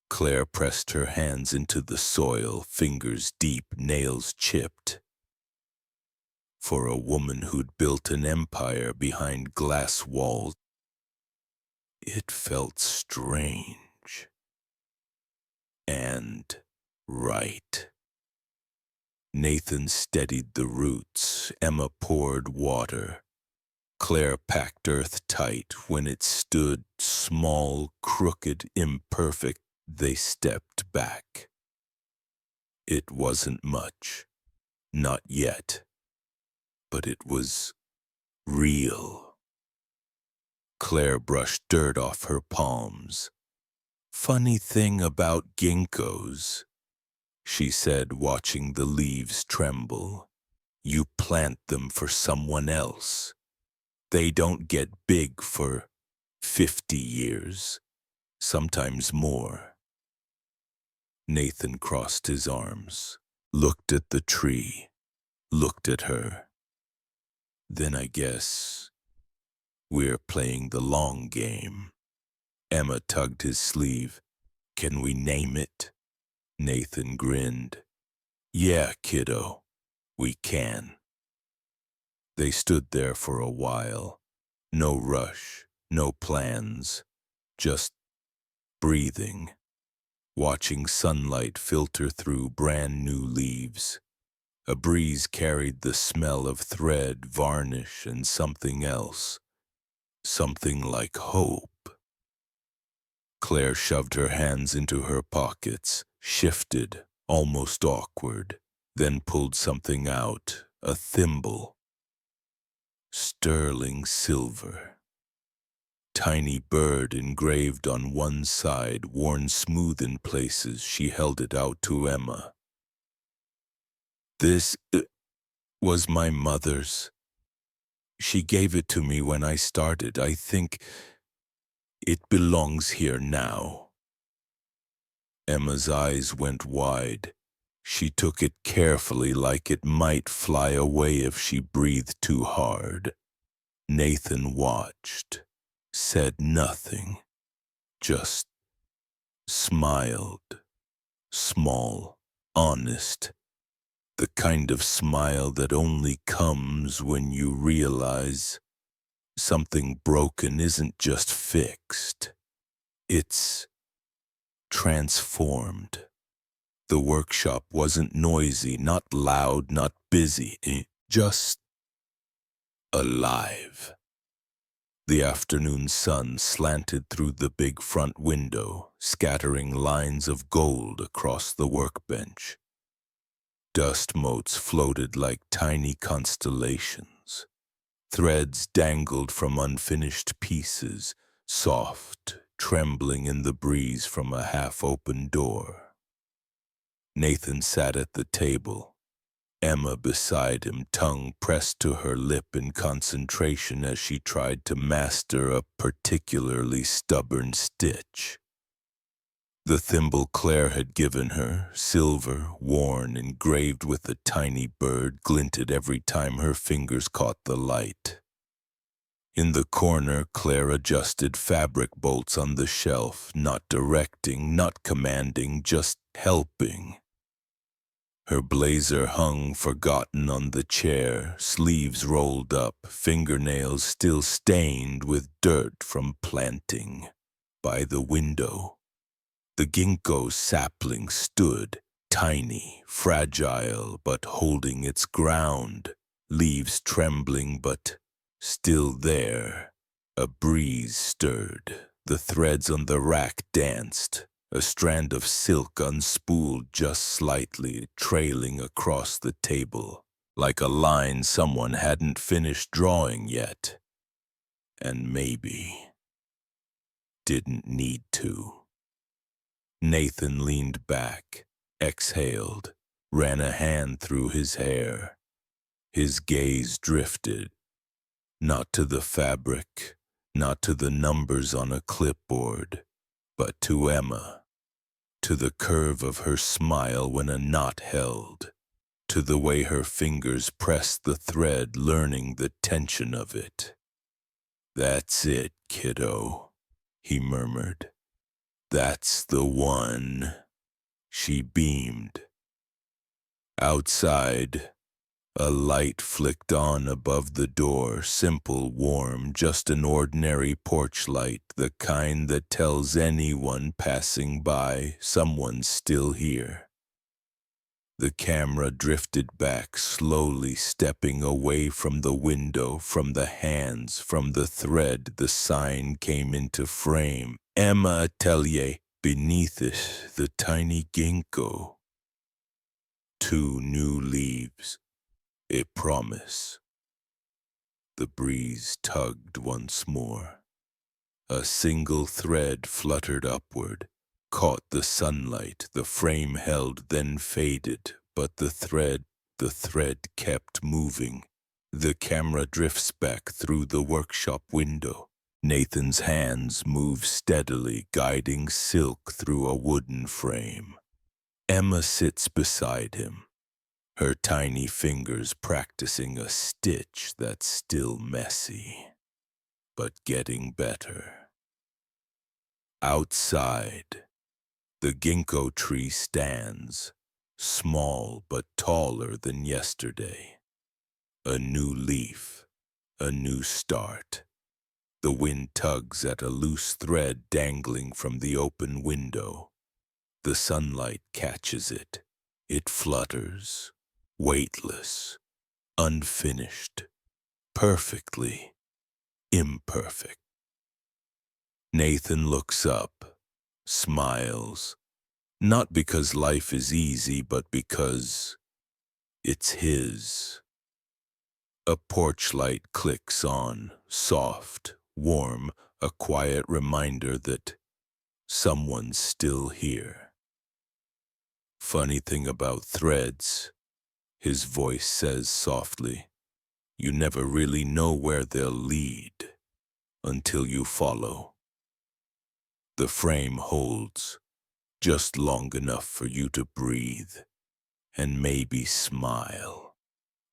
Claire pressed her hands into the soil, fingers deep, nails chipped. For a woman who'd built an empire behind glass walls, it felt strange and right. Nathan steadied the roots. Emma poured water. Claire packed earth tight when it stood small, crooked, imperfect. They stepped back. It wasn't much, not yet, but it was real. Claire brushed dirt off her palms. Funny thing about ginkgos, she said, watching the leaves tremble. You plant them for someone else. They don't get big for 50 years, sometimes more. Nathan crossed his arms, looked at the tree, looked at her. Then I guess we're playing the long game. Emma tugged his sleeve. Can we name it? Nathan grinned. Yeah, kiddo, we can. They stood there for a while. No rush, no plans, just breathing, watching sunlight filter through brand new leaves. A breeze carried the smell of thread, varnish, and something else. Something like hope. Claire shoved her hands into her pockets, shifted, almost awkward, then pulled something out, a thimble. Sterling silver. Tiny bird engraved on one side, worn smooth in places. She held it out to Emma. This was my mother's. She gave it to me when I started. I think it belongs here now. Emma's eyes went wide. She took it carefully, like it might fly away if she breathed too hard. Nathan watched, said nothing, just smiled. Small, honest. The kind of smile that only comes when you realize something broken isn't just fixed. It's transformed. The workshop wasn't noisy, not loud, not busy, just alive. The afternoon sun slanted through the big front window, scattering lines of gold across the workbench. Dust motes floated like tiny constellations. Threads dangled from unfinished pieces, soft, trembling in the breeze from a half-open door. Nathan sat at the table, Emma beside him, tongue pressed to her lip in concentration as she tried to master a particularly stubborn stitch. The thimble Claire had given her, silver, worn, engraved with a tiny bird, glinted every time her fingers caught the light. In the corner, Claire adjusted fabric bolts on the shelf, not directing, not commanding, just helping. Her blazer hung forgotten on the chair, sleeves rolled up, fingernails still stained with dirt from planting. By the window, the ginkgo sapling stood, tiny, fragile, but holding its ground, leaves trembling but still there. A breeze stirred, the threads on the rack danced, a strand of silk unspooled just slightly, trailing across the table, like a line someone hadn't finished drawing yet, and maybe didn't need to. Nathan leaned back, exhaled, ran a hand through his hair. His gaze drifted, not to the fabric, not to the numbers on a clipboard, but to Emma, to the curve of her smile when a knot held, to the way her fingers pressed the thread, learning the tension of it. "That's it, kiddo," he murmured. "That's the one." She beamed. Outside, a light flicked on above the door, simple, warm, just an ordinary porch light, the kind that tells anyone passing by someone's still here. The camera drifted back, slowly stepping away from the window, from the hands, from the thread. The sign came into frame. Emma Atelier. Beneath it, the tiny ginkgo. 2 new leaves. A promise. The breeze tugged once more. A single thread fluttered upward, caught the sunlight. The frame held, then faded, but the thread kept moving. The camera drifts back through the workshop window. Nathan's hands move steadily, guiding silk through a wooden frame. Emma sits beside him, her tiny fingers practicing a stitch that's still messy, but getting better. Outside, the ginkgo tree stands, small but taller than yesterday. A new leaf, a new start. The wind tugs at a loose thread dangling from the open window. The sunlight catches it. It flutters, weightless, unfinished, perfectly imperfect. Nathan looks up, smiles, not because life is easy, but because it's his. A porch light clicks on, soft, warm, a quiet reminder that someone's still here. Funny thing about threads, his voice says softly, you never really know where they'll lead until you follow. The frame holds just long enough for you to breathe and maybe smile.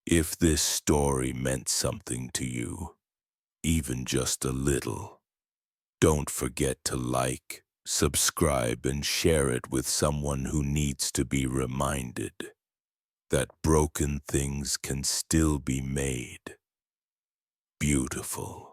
If this story meant something to you, even just a little, don't forget to like, subscribe, and share it with someone who needs to be reminded that broken things can still be made beautiful.